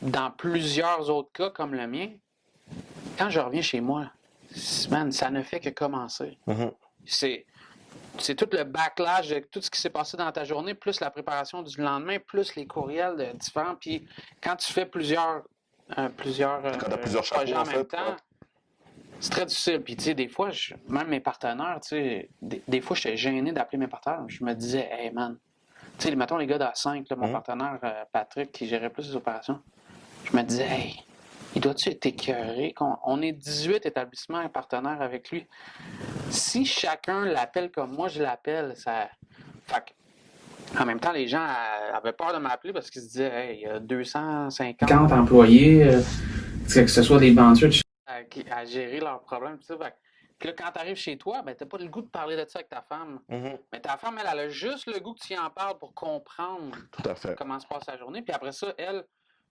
dans plusieurs autres cas, comme le mien, quand je reviens chez moi, man, ça ne fait que commencer. C'est tout le backlash de tout ce qui s'est passé dans ta journée, plus la préparation du lendemain, plus les courriels de différents. Puis quand tu fais plusieurs projets en même temps, c'est très difficile. Puis tu sais, des fois, même mes partenaires, tu sais, des fois, j'étais gêné d'appeler mes partenaires. Je me disais, hey man, tu sais, mettons les gars d'A5, mon partenaire Patrick, qui gérait plus les opérations, je me disais, hey, il doit-tu être écœuré? On est 18 établissements partenaires avec lui. si chacun l'appelle comme moi je l'appelle, ça. Fait que, en même temps, les gens avaient peur de m'appeler parce qu'ils se disaient, hey, il y a 250 employés, que ce soit des ventures à gérer leurs problèmes. Tout ça. Fait que, puis là, quand tu arrives chez toi, ben, tu n'as pas le goût de parler de ça avec ta femme. Mais ta femme, elle a juste le goût que tu y en parles pour comprendre Tout à fait. comment se passe la journée. Puis après ça, elle,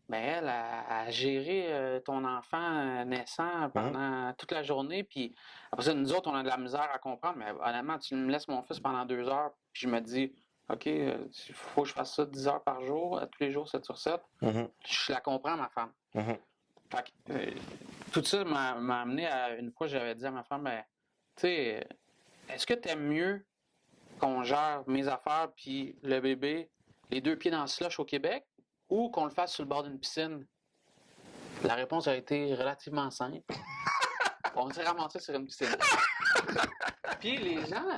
ben, elle a géré ton enfant naissant pendant toute la journée. Puis après ça, nous autres, on a de la misère à comprendre. Mais honnêtement, tu me laisses mon fils pendant 2 heures, puis je me dis, OK, il faut que je fasse ça 10 heures par jour, tous les jours, 7 sur 7. Je la comprends, ma femme. Fait que, tout ça m'a amené à une fois, j'avais dit à ma femme, ben, tu sais, est-ce que tu aimes mieux qu'on gère mes affaires puis le bébé, les 2 pieds dans le slush au Québec, ou qu'on le fasse sur le bord d'une piscine? La réponse a été relativement simple. On s'est ramassé sur une piscine. Puis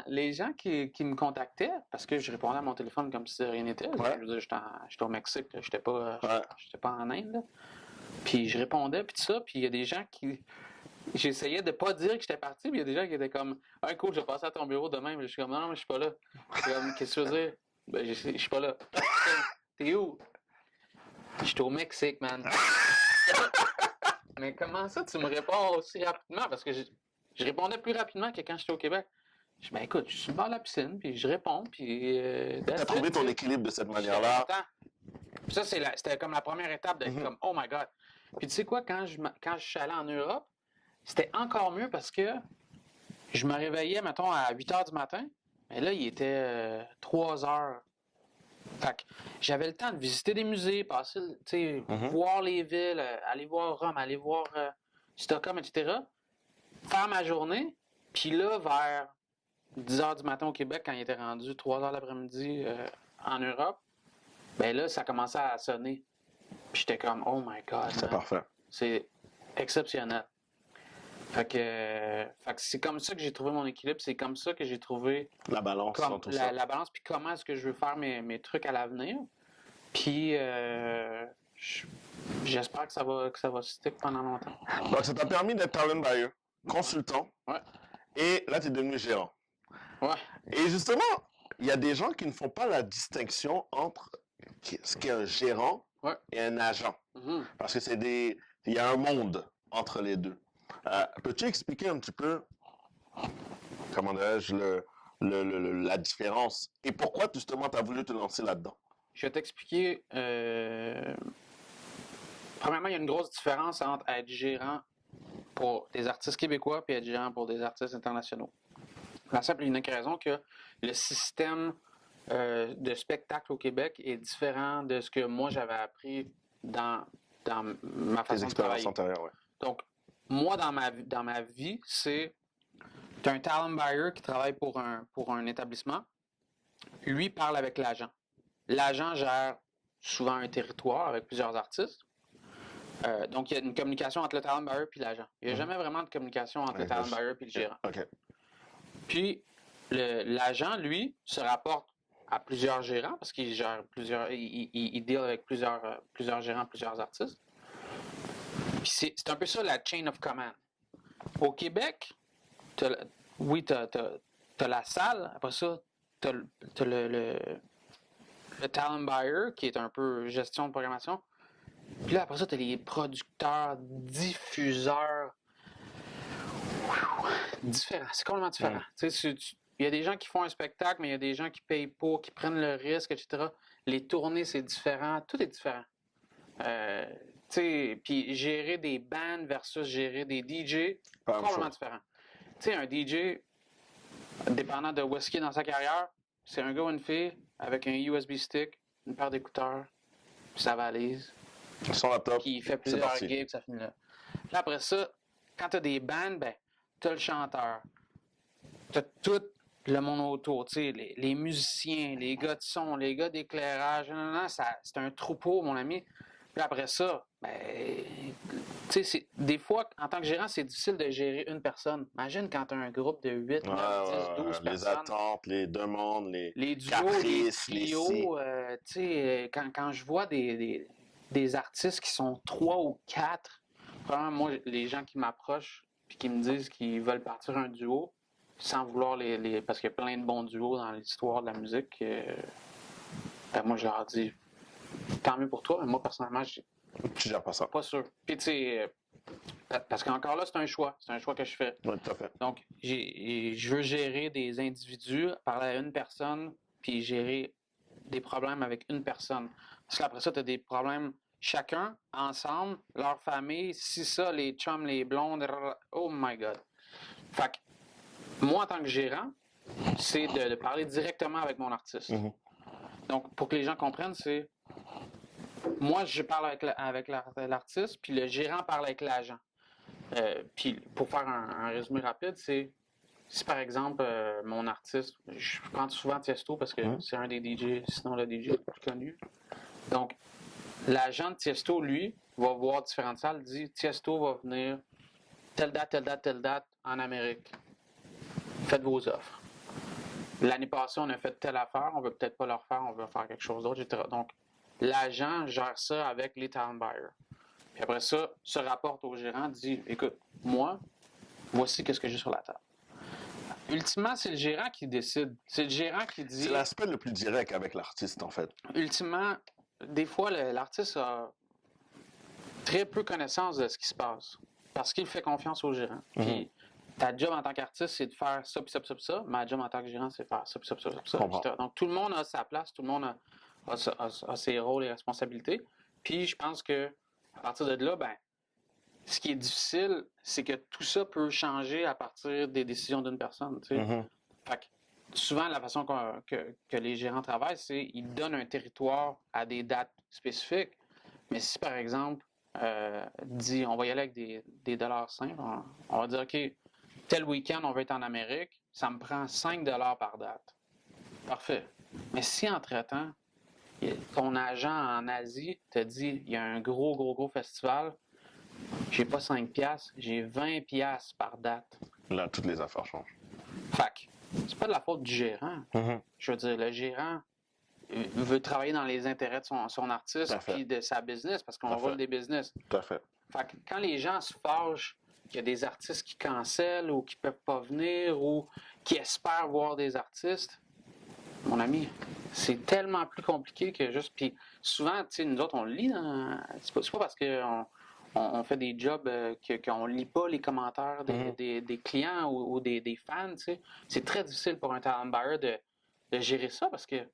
les gens qui me contactaient, parce que je répondais à mon téléphone comme si rien n'était. Je veux dire, j'étais au Mexique, j'étais pas en Inde. Là. Puis je répondais, puis tout ça, puis il y a des gens qui... J'essayais de pas dire que j'étais parti, mais il y a des gens qui étaient comme « Ah, cool, je vais passer à ton bureau demain. » Je suis comme « Non, mais je suis pas là. » Je suis comme « Qu'est-ce que tu veux dire? » Ben, je suis pas là. « T'es où? » Je suis au Mexique, man. Mais comment ça, tu me réponds aussi rapidement? Parce que je répondais plus rapidement que quand j'étais au Québec. Je dis, ben écoute, je suis bord de la piscine, puis je réponds, puis... T'as trouvé ton équilibre de cette manière-là. Puis ça, c'était comme la première étape d'être comme, oh my God. Puis tu sais quoi, quand je suis allé en Europe, c'était encore mieux parce que je me réveillais, mettons, à 8 h du matin, mais là, il était 3 h. Fait que j'avais le temps de visiter des musées, passer, tu sais, voir les villes, aller voir Rome, aller voir Stockholm, etc. Faire ma journée, puis là, vers 10 h du matin au Québec, quand il était rendu 3 h l'après-midi en Europe, ben là, ça commençait à sonner. Puis j'étais comme, oh my God. C'est parfait. C'est exceptionnel. Fait que c'est comme ça que j'ai trouvé mon équilibre. C'est comme ça que j'ai trouvé la balance dans tout ça. La balance, puis comment est-ce que je veux faire mes trucs à l'avenir. Puis j'espère que ça va stick pendant longtemps. Donc, ça t'a permis d'être talent buyer, consultant. Ouais. Et là, tu es devenu gérant. Ouais. Et justement, il y a des gens qui ne font pas la distinction entre ce qu'est un gérant et un agent. Parce que il y a un monde entre les deux. Peux-tu expliquer un petit peu, comment dirais-je, la différence et pourquoi justement tu as voulu te lancer là-dedans? Je vais t'expliquer. Premièrement, il y a une grosse différence entre être gérant pour des artistes québécois et être gérant pour des artistes internationaux. La simple et unique raison que le système de spectacle au Québec est différent de ce que moi j'avais appris dans ma façon de travailler. Antérieures, ouais. Donc, moi, dans ma vie, c'est tu as un talent buyer qui travaille pour un établissement. Lui parle avec l'agent. L'agent gère souvent un territoire avec plusieurs artistes. Donc, il y a une communication entre le talent buyer et l'agent. Il n'y a jamais vraiment de communication entre le talent buyer et le gérant. Okay. Puis, l'agent, lui, se rapporte à plusieurs gérants parce qu'il gère il deal avec plusieurs gérants, plusieurs artistes. Puis c'est un peu ça la chain of command. Au Québec, oui, t'as la salle, après ça, t'as le talent buyer qui est un peu gestion de programmation. Puis là, après ça, t'as les producteurs, diffuseurs. Différent, c'est complètement différent. Il y a des gens qui font un spectacle, mais il y a des gens qui payent pas, qui prennent le risque, etc. Les tournées, c'est différent. Tout est différent. Puis gérer des bands versus gérer des DJ, complètement différent. Tu sais, un DJ, dépendant de où est-ce qu'il est dans sa carrière, c'est un gars ou une fille avec un USB stick, une paire d'écouteurs, puis sa valise. Son laptop. Puis il fait plusieurs gigs, ça finit là. Puis après ça, quand tu as des bands, ben, tu as le chanteur, tu as tout le monde autour, tu sais, les musiciens, les gars de son, les gars d'éclairage, c'est un troupeau, mon ami. Puis après ça, ben, tu sais, des fois, en tant que gérant, c'est difficile de gérer une personne. Imagine quand tu as un groupe de 8, 9, 10, 12 personnes. Les attentes, les demandes, les duos, caprices, les trios. Tu sais, quand je vois des artistes qui sont 3 ou 4, vraiment, moi, les gens qui m'approchent puis qui me disent qu'ils veulent partir un duo, sans vouloir parce qu'il y a plein de bons duos dans l'histoire de la musique, ben moi, je leur dis, tant mieux pour toi, mais moi, personnellement, je Tu gères pas ça. pas sûr. Puis, tu sais, parce qu'encore là, c'est un choix. C'est un choix que je fais. Oui, tout à fait. Donc, je veux gérer des individus, parler à une personne, puis gérer des problèmes avec une personne. Parce qu'après ça, tu as des problèmes chacun, ensemble, leur famille, si ça, les chums, les blondes, oh my God. Fait que moi, en tant que gérant, c'est de parler directement avec mon artiste. Mhm. Donc, pour que les gens comprennent, c'est moi, je parle avec l'artiste, puis le gérant parle avec l'agent. Puis pour faire un résumé rapide, c'est si par exemple mon artiste, je prends souvent Tiesto parce que c'est un des DJ, sinon le DJ le plus connu. Donc, l'agent de Tiesto, lui, va voir différentes salles, dit Tiesto va venir telle date, telle date, telle date en Amérique. Faites vos offres. L'année passée, on a fait telle affaire, on veut peut-être pas le refaire, on veut faire quelque chose d'autre, etc. Donc, l'agent gère ça avec les talent buyers. Puis après ça, se rapporte au gérant, dit écoute, moi, voici qu'est-ce que j'ai sur la table. Ultimement, c'est le gérant qui décide. C'est le gérant qui dit. C'est l'aspect le plus direct avec l'artiste, en fait. Ultimement, des fois, l'artiste a très peu connaissance de ce qui se passe parce qu'il fait confiance au gérant. Puis, ta job en tant qu'artiste, c'est de faire ça, puis ça, puis ça, puis ça. Ma job en tant que gérant, c'est de faire ça, puis ça, puis ça, puis ça, etc. Donc, tout le monde a sa place, tout le monde a ses rôles et responsabilités. Puis, je pense que à partir de là, ben, ce qui est difficile, c'est que tout ça peut changer à partir des décisions d'une personne. Tu sais. Fait que souvent, la façon que les gérants travaillent, c'est qu'ils donnent un territoire à des dates spécifiques. Mais si, par exemple, dit on va y aller avec des dollars simples, on va dire OK, tel week-end, on va être en Amérique, ça me prend 5 dollars par date. Parfait. Mais si entre-temps, ton agent en Asie te dit il y a un gros festival, j'ai pas 5 piastres, j'ai 20 piastres par date. Là, toutes les affaires changent. Fait que c'est pas de la faute du gérant. Je veux dire, le gérant veut travailler dans les intérêts de son artiste puis de sa business parce qu'on vole des business. Tout à fait. Fait que quand les gens se fâchent qu'il y a des artistes qui cancellent ou qui peuvent pas venir ou qui espèrent voir des artistes, mon ami, c'est tellement plus compliqué que juste. Puis souvent, tu sais, nous autres, on le lit dans. C'est pas parce qu'on fait des jobs qu'on lit pas les commentaires des clients ou des fans, tu sais. C'est très difficile pour un talent buyer de gérer ça parce que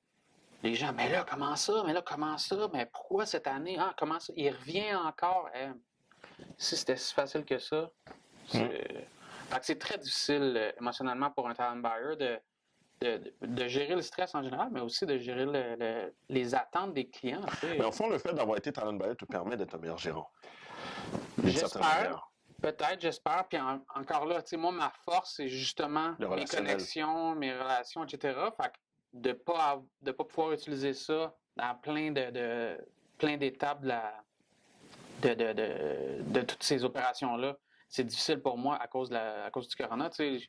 les gens, mais là, comment ça? Mais là, comment ça? Mais pourquoi cette année? Ah, comment ça? Il revient encore. Si c'était si facile que ça, fait que c'est très difficile émotionnellement pour un talent buyer de gérer le stress en général, mais aussi de gérer les attentes des clients. Tu sais. Mais au fond, le fait d'avoir été talent buyer te permet d'être un meilleur gérant. J'espère. Peut-être, j'espère. Puis encore là, tu sais, moi, ma force, c'est justement mes connexions, mes relations, etc. Fait que de pas pouvoir utiliser ça dans plein d'étapes de toutes ces opérations-là, c'est difficile pour moi à cause du corona. Tu sais,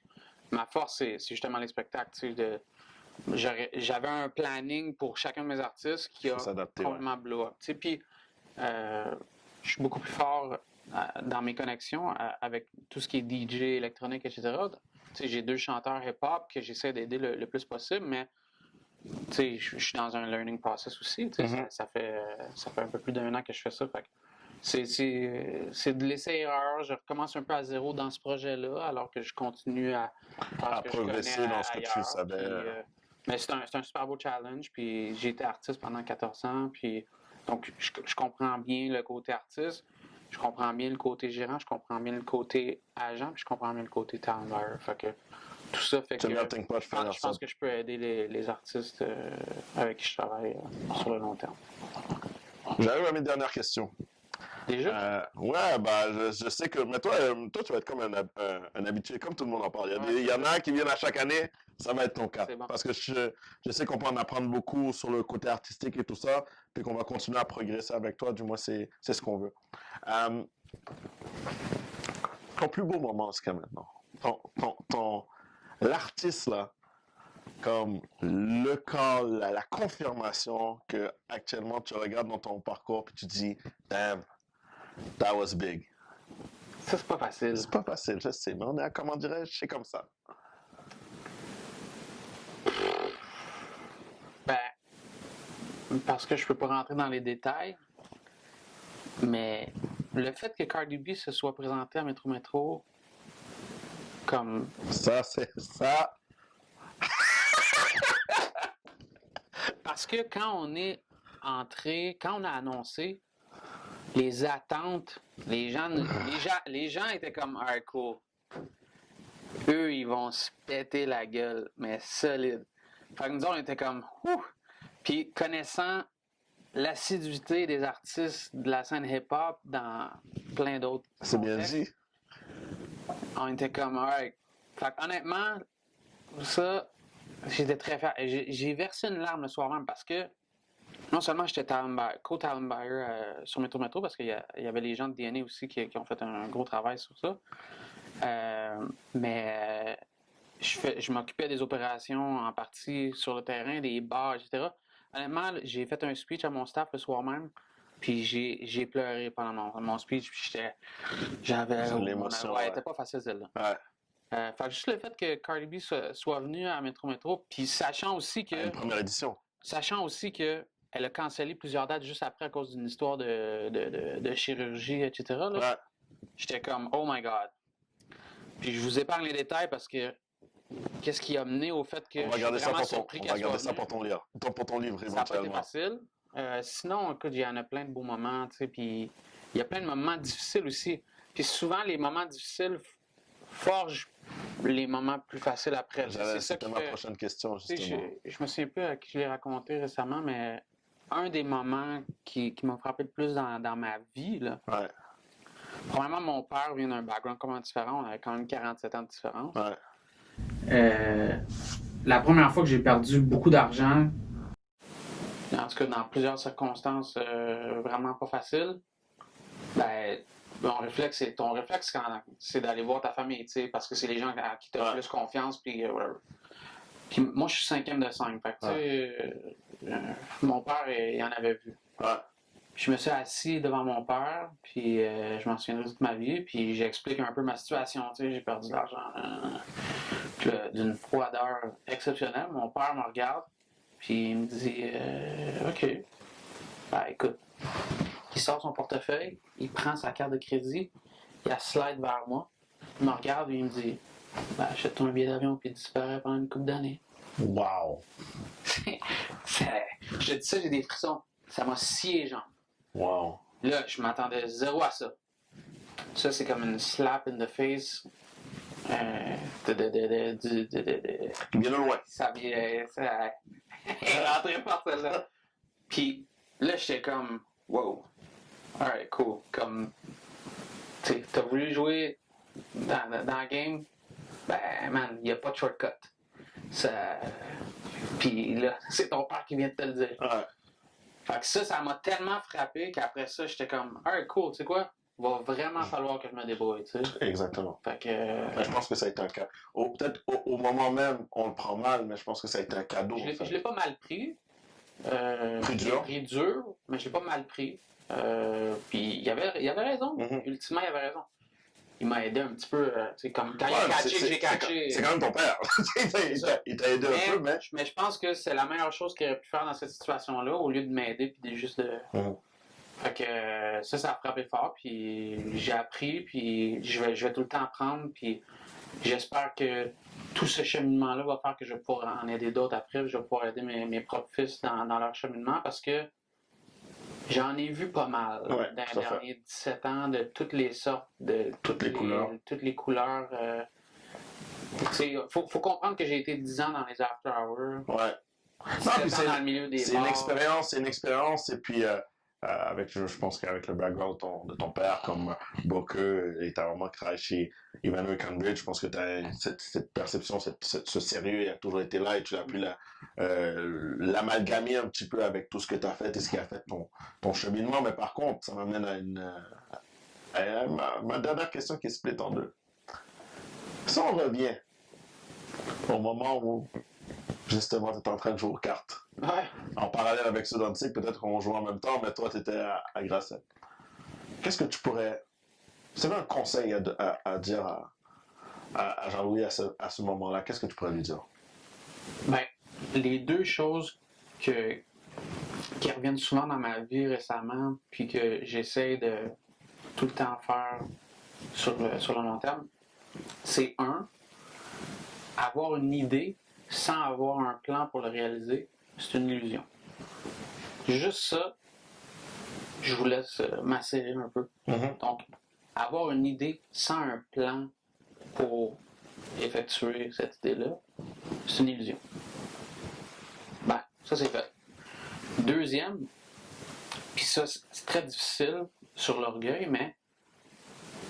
ma force, c'est justement les spectacles. Tu sais, j'avais un planning pour chacun de mes artistes qui a complètement blow up. Tu sais, puis je suis beaucoup plus fort dans mes connexions avec tout ce qui est DJ, électronique, etc. Tu sais, j'ai 2 chanteurs hip-hop que j'essaie d'aider le plus possible, mais tu sais, je suis dans un learning process aussi. Tu sais, ça fait un peu plus d'1 an que je fais ça. Fait que c'est de l'essai-erreur. Je recommence un peu à zéro dans ce projet-là, alors que je continue à progresser dans ce que tu savais. Mais c'est un super beau challenge. Puis j'ai été artiste pendant 14 ans. Puis donc je comprends bien le côté artiste. Je comprends bien le côté gérant, je comprends bien le côté agent, puis je comprends bien le côté talent buyer. Fait que tout ça fait que je pense que je peux aider les artistes avec qui je travaille sur le long terme. J'arrive à mes dernières questions. Déjà? Ouais, bah je sais que. Mais toi, tu vas être comme un habitué, comme tout le monde en parle. Il y en a qui viennent à chaque année, ça va être ton cas. Bon. Parce que je sais qu'on peut en apprendre beaucoup sur le côté artistique et tout ça, puis qu'on va continuer à progresser avec toi, du moins c'est ce qu'on veut. Ton plus beau moment jusqu'à maintenant, l'artiste là, comme le cas, la confirmation que actuellement tu regardes dans ton parcours puis tu dis, damn, that was big. Ça, c'est pas facile. C'est pas facile, je sais, mais on est, comment dirais-je, c'est comme ça. parce que je peux pas rentrer dans les détails, mais le fait que Cardi B se soit présenté à Métro Métro comme... Ça, c'est ça. Parce que quand on est entré, quand on a annoncé, les attentes, les gens étaient comme « Ah, cool. » Eux, ils vont se péter la gueule, mais solide. Fait que nous, on était comme « Ouh! » Puis connaissant l'assiduité des artistes de la scène hip-hop dans plein d'autres C'est bien contextes, dit. on était comme « Alright. » Fait que honnêtement, ça, j'étais très fier. J'ai versé une larme le soir même parce que non seulement j'étais co-talent buyer sur Métro Métro parce qu'il y avait les gens de DNA aussi qui ont fait un gros travail sur ça. Mais je m'occupais des opérations en partie sur le terrain, des bars, etc. Honnêtement, j'ai fait un speech à mon staff le soir même, puis j'ai pleuré pendant mon speech, puis j'avais... L'émotion, ouais, c'était pas facile celle-là. Ouais. Fait que juste le fait que Cardi B soit venue à Métro Métro, puis sachant aussi Une que première édition. elle a cancellé plusieurs dates juste après à cause d'une histoire de chirurgie, etc. Là, Ouais. j'étais comme oh my god. Puis je vous épargne les détails parce que qu'est-ce qui a mené au fait que On va je garder suis ça vraiment pour ton, surpris on qu'elle va garder soit ça venue. pour ton livre. Pour ton livre, Ça n'a pas été éventuellement. facile. Sinon, écoute, il y en a plein de beaux moments, tu sais, puis il y a plein de moments difficiles aussi. Puis souvent, les moments difficiles forgent les moments plus faciles après. C'était ma prochaine question, justement. Je me souviens plus à qui je l'ai raconté récemment, mais un des moments qui m'a frappé le plus dans ma vie, là, Ouais. probablement mon père vient d'un background complètement différent, on avait quand même 47 ans de différence. Ouais. La première fois que j'ai perdu beaucoup d'argent, en tout cas dans plusieurs circonstances vraiment pas faciles, ben, ton réflexe, c'est d'aller voir ta famille, tu sais, parce que c'est les gens à qui tu as plus confiance, puis whatever. Puis moi, je suis 5e de 5, fait que, tu sais, mon père, il en avait vu. Ouais. Je me suis assis devant mon père, puis je m'en souviendrai toute ma vie, puis j'explique un peu ma situation, tu sais, j'ai perdu de l'argent d'une froideur exceptionnelle. Mon père me regarde, puis il me dit OK, ben écoute, il sort son portefeuille, il prend sa carte de crédit, il la slide vers moi, il me regarde et il me dit ben achète-toi un billet d'avion puis disparaît pendant une couple d'années. Wow. Je dis ça, j'ai des frissons. Ça m'a scié les jambes. Wow. Là, je m'attendais zéro à ça. Ça, c'est comme une slap in the face. Bien loin. Ça vient. Ça est rentré par celle-là. Puis là, j'étais comme, wow. Alright, cool. Comme, tu sais, t'as voulu jouer dans la game, ben, man, il n'y a pas de shortcut. Puis là, c'est ton père qui vient de te le dire. Ouais. Fait que ça m'a tellement frappé qu'après ça, j'étais comme, alright, cool, tu sais quoi? Il va vraiment falloir que je me débrouille, tu sais. Exactement. Fait que. Je pense que ça a été un cas. Peut-être au moment même, on le prend mal, mais je pense que ça a été un cadeau. Je l'ai pas mal pris. Pris dur. Pris dur, mais je l'ai pas mal pris. Puis il avait raison. Mm-hmm. Ultimement, il avait raison. Il m'a aidé un petit peu. Tu sais, comme quand il a catché que j'ai catché. C'est quand même ton père. il t'a aidé un peu, mais. Mais je pense que c'est la meilleure chose qu'il aurait pu faire dans cette situation-là, au lieu de m'aider puis juste de. Fait que ça a frappé fort, puis j'ai appris, puis je vais tout le temps apprendre, puis j'espère que tout ce cheminement-là va faire que je vais pouvoir en aider d'autres après, puis je vais pouvoir aider mes propres fils dans leur cheminement, parce que j'en ai vu pas mal dans les derniers 17 ans, de toutes les sortes, de toutes les couleurs. Faut comprendre que j'ai été 10 ans dans les after hours. Ouais. Non, puis dans le milieu des bars. C'est une expérience, et puis je pense qu'avec le background de ton père, comme Bokeh, et t'as vraiment travaillé chez Emmanuel Cambridge, je pense que t'as cette perception, ce sérieux, il a toujours été là, et tu as pu l'amalgamer un petit peu avec tout ce que tu as fait et ce qui a fait ton cheminement. Mais par contre, ça m'amène à ma dernière question qui est split en deux. Si on revient au moment où justement tu étais en train de jouer aux cartes, en parallèle avec ceux d'Antique, peut-être qu'on jouait en même temps, mais toi tu étais à Grasset. Qu'est-ce que tu pourrais... C'est un conseil à dire à Jean-Louis à ce moment-là, qu'est-ce que tu pourrais lui dire? Ben, les deux choses qui qui reviennent souvent dans ma vie récemment, puis que j'essaie de tout le temps faire sur le long terme, c'est avoir une idée sans avoir un plan pour le réaliser, c'est une illusion. Juste ça, je vous laisse macérer un peu. Donc, avoir une idée sans un plan pour effectuer cette idée-là, c'est une illusion. Ben, ça c'est fait. Deuxième, puis ça c'est très difficile sur l'orgueil, mais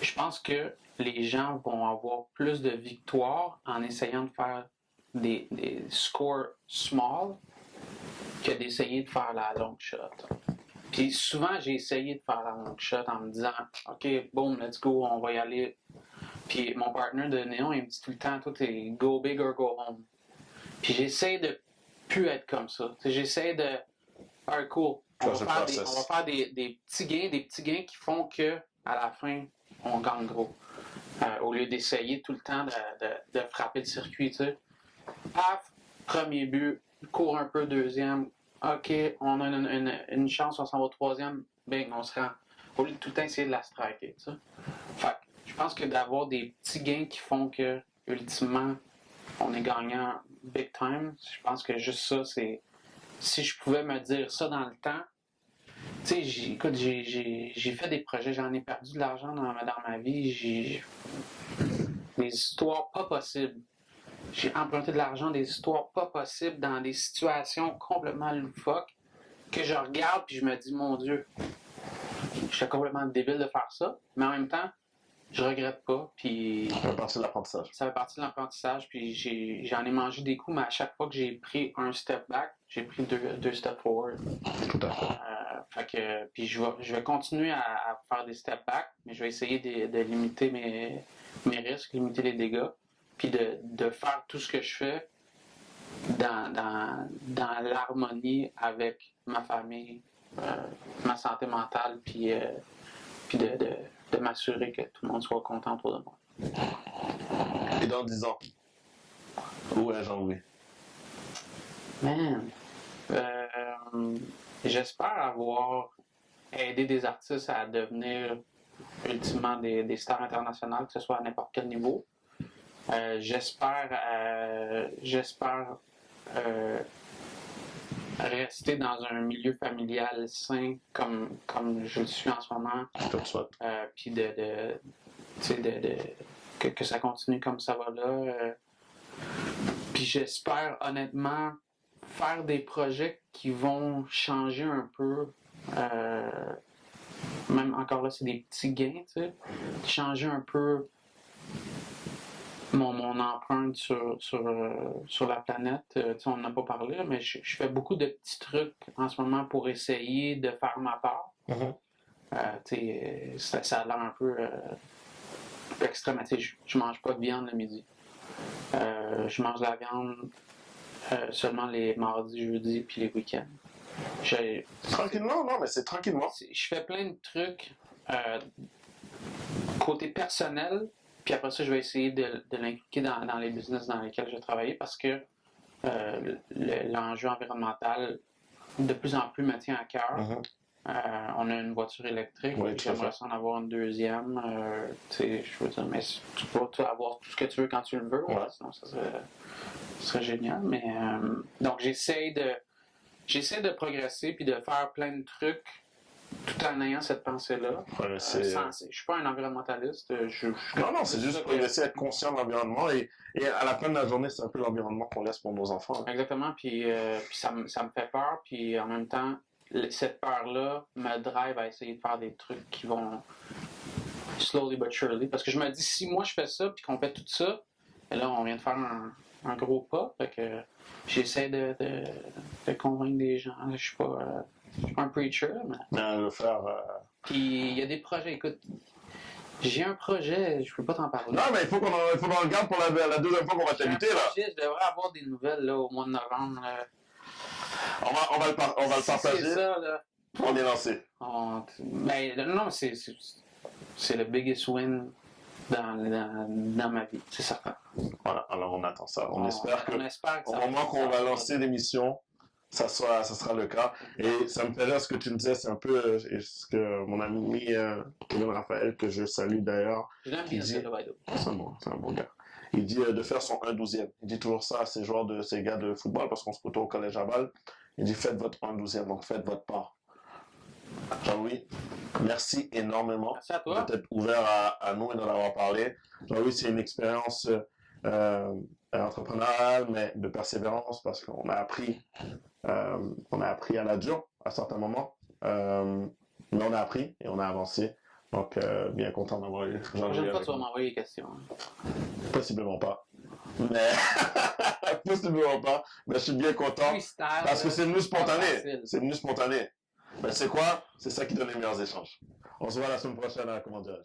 je pense que les gens vont avoir plus de victoires en essayant de faire des scores small que d'essayer de faire la long shot. Puis souvent, j'ai essayé de faire la long shot en me disant « OK, boom, let's go, on va y aller. » Puis mon partner de Néon, il me dit tout le temps « Toi, t'es go big or go home. » Puis j'essaie de plus être comme ça. T'sais, j'essaie de « Alright, cool, on va faire des petits gains qui font que à la fin, on gagne gros. » Au lieu d'essayer tout le temps de frapper le circuit, tu sais. Paf, premier but, court un peu, deuxième. OK, on a une chance, on s'en va au troisième. Bing, on se rend. Au lieu de tout le temps essayer de la striker, tu sais. Fait que je pense que d'avoir des petits gains qui font que, ultimement, on est gagnant big time, je pense que juste ça, c'est. Si je pouvais me dire ça dans le temps, tu sais, j'ai fait des projets, j'en ai perdu de l'argent dans ma vie, des histoires pas possibles. J'ai emprunté de l'argent, des histoires pas possibles dans des situations complètement loufoques que je regarde puis je me dis, mon Dieu, je suis complètement débile de faire ça, mais en même temps, je regrette pas. Puis ça fait partie de l'apprentissage. Ça fait partie de l'apprentissage, puis j'en ai mangé des coups, mais à chaque fois que j'ai pris un step back, j'ai pris deux steps forward. Tout à fait. Puis je vais continuer à faire des step back, mais je vais essayer de limiter mes risques, limiter les dégâts, puis de faire tout ce que je fais dans l'harmonie avec ma famille, ma santé mentale, puis de m'assurer que tout le monde soit content autour de moi. Et dans 10 ans, où est Jean-Louis? Man, j'espère avoir aidé des artistes à devenir ultimement des stars internationales, que ce soit à n'importe quel niveau. J'espère rester dans un milieu familial sain comme je le suis en ce moment. Puis que ça continue comme ça va là. Puis j'espère honnêtement faire des projets qui vont changer un peu. Même encore là, c'est des petits gains, tu sais. Changer un peu mon empreinte sur la planète. On n'en a pas parlé, mais je fais beaucoup de petits trucs en ce moment pour essayer de faire ma part. Ça a l'air un peu extrême. Je mange pas de viande le midi. Je mange de la viande seulement les mardis, jeudis, puis les week-ends. Tranquillement, non, mais c'est tranquillement. Je fais plein de trucs côté personnel, puis après ça, je vais essayer de l'impliquer dans les business dans lesquels je vais travailler parce que l'enjeu environnemental de plus en plus me tient à cœur. On a une voiture électrique, j'aimerais en avoir une deuxième. Je veux dire, mais tu peux avoir tout ce que tu veux quand tu le veux, sinon ça serait génial. Mais donc j'essaie de progresser puis de faire plein de trucs tout en ayant cette pensée-là. Je suis pas un environnementaliste. Non, c'est juste progresser, être conscient de l'environnement et à la fin de la journée, c'est un peu l'environnement qu'on laisse pour nos enfants. Exactement, puis ça me fait peur, puis en même temps, cette peur-là me drive à essayer de faire des trucs qui vont slowly but surely. Parce que je me dis, si moi je fais ça, puis qu'on fait tout ça, et là, on vient de faire un gros pas, fait que j'essaie de convaincre des gens. Je suis pas un preacher, mais... le faire... Puis il y a des projets, écoute, j'ai un projet, je peux pas t'en parler. Non, mais il faut qu'on le garde pour la deuxième fois qu'on va t'inviter, là. Je devrais avoir des nouvelles, là, au mois de novembre. On va le partager. C'est ça, là. On est lancé. Mais non, c'est le biggest win dans ma vie, c'est certain. Voilà, alors on attend ça. On espère que ça au moment qu'on va lancer l'émission, ça sera le cas. Et ça me fait rire ce que tu me disais, c'est un peu ce que mon ami Kevin Raphaël, que je salue d'ailleurs, Je l'aime qui bien, dit, ça, le Waido. c'est un bon gars. Il dit de faire son 1/12e. Il dit toujours ça à ces gars de football, parce qu'on se côtoie au collège à Val. Il dit faites votre 1/12e, donc faites votre part. Jean-Louis, merci énormément Merci à toi. d'être ouvert à nous et d'en avoir parlé. Jean-Louis, c'est une expérience entrepreneuriale, mais de persévérance, parce qu'on a appris à la dure à certains moments. Mais on a appris et on a avancé. Donc, bien content d'avoir eu La Jean-Louis prochaine fois, avec tu vas nous. m'envoyer des questions. Possiblement pas. Mais, possiblement pas. Mais je suis bien content. Freestyle. Parce que c'est venu pas spontané. facile. C'est venu spontané. Mais c'est quoi? C'est ça qui donne les meilleurs échanges. On se voit la semaine prochaine à Comment dirais-je.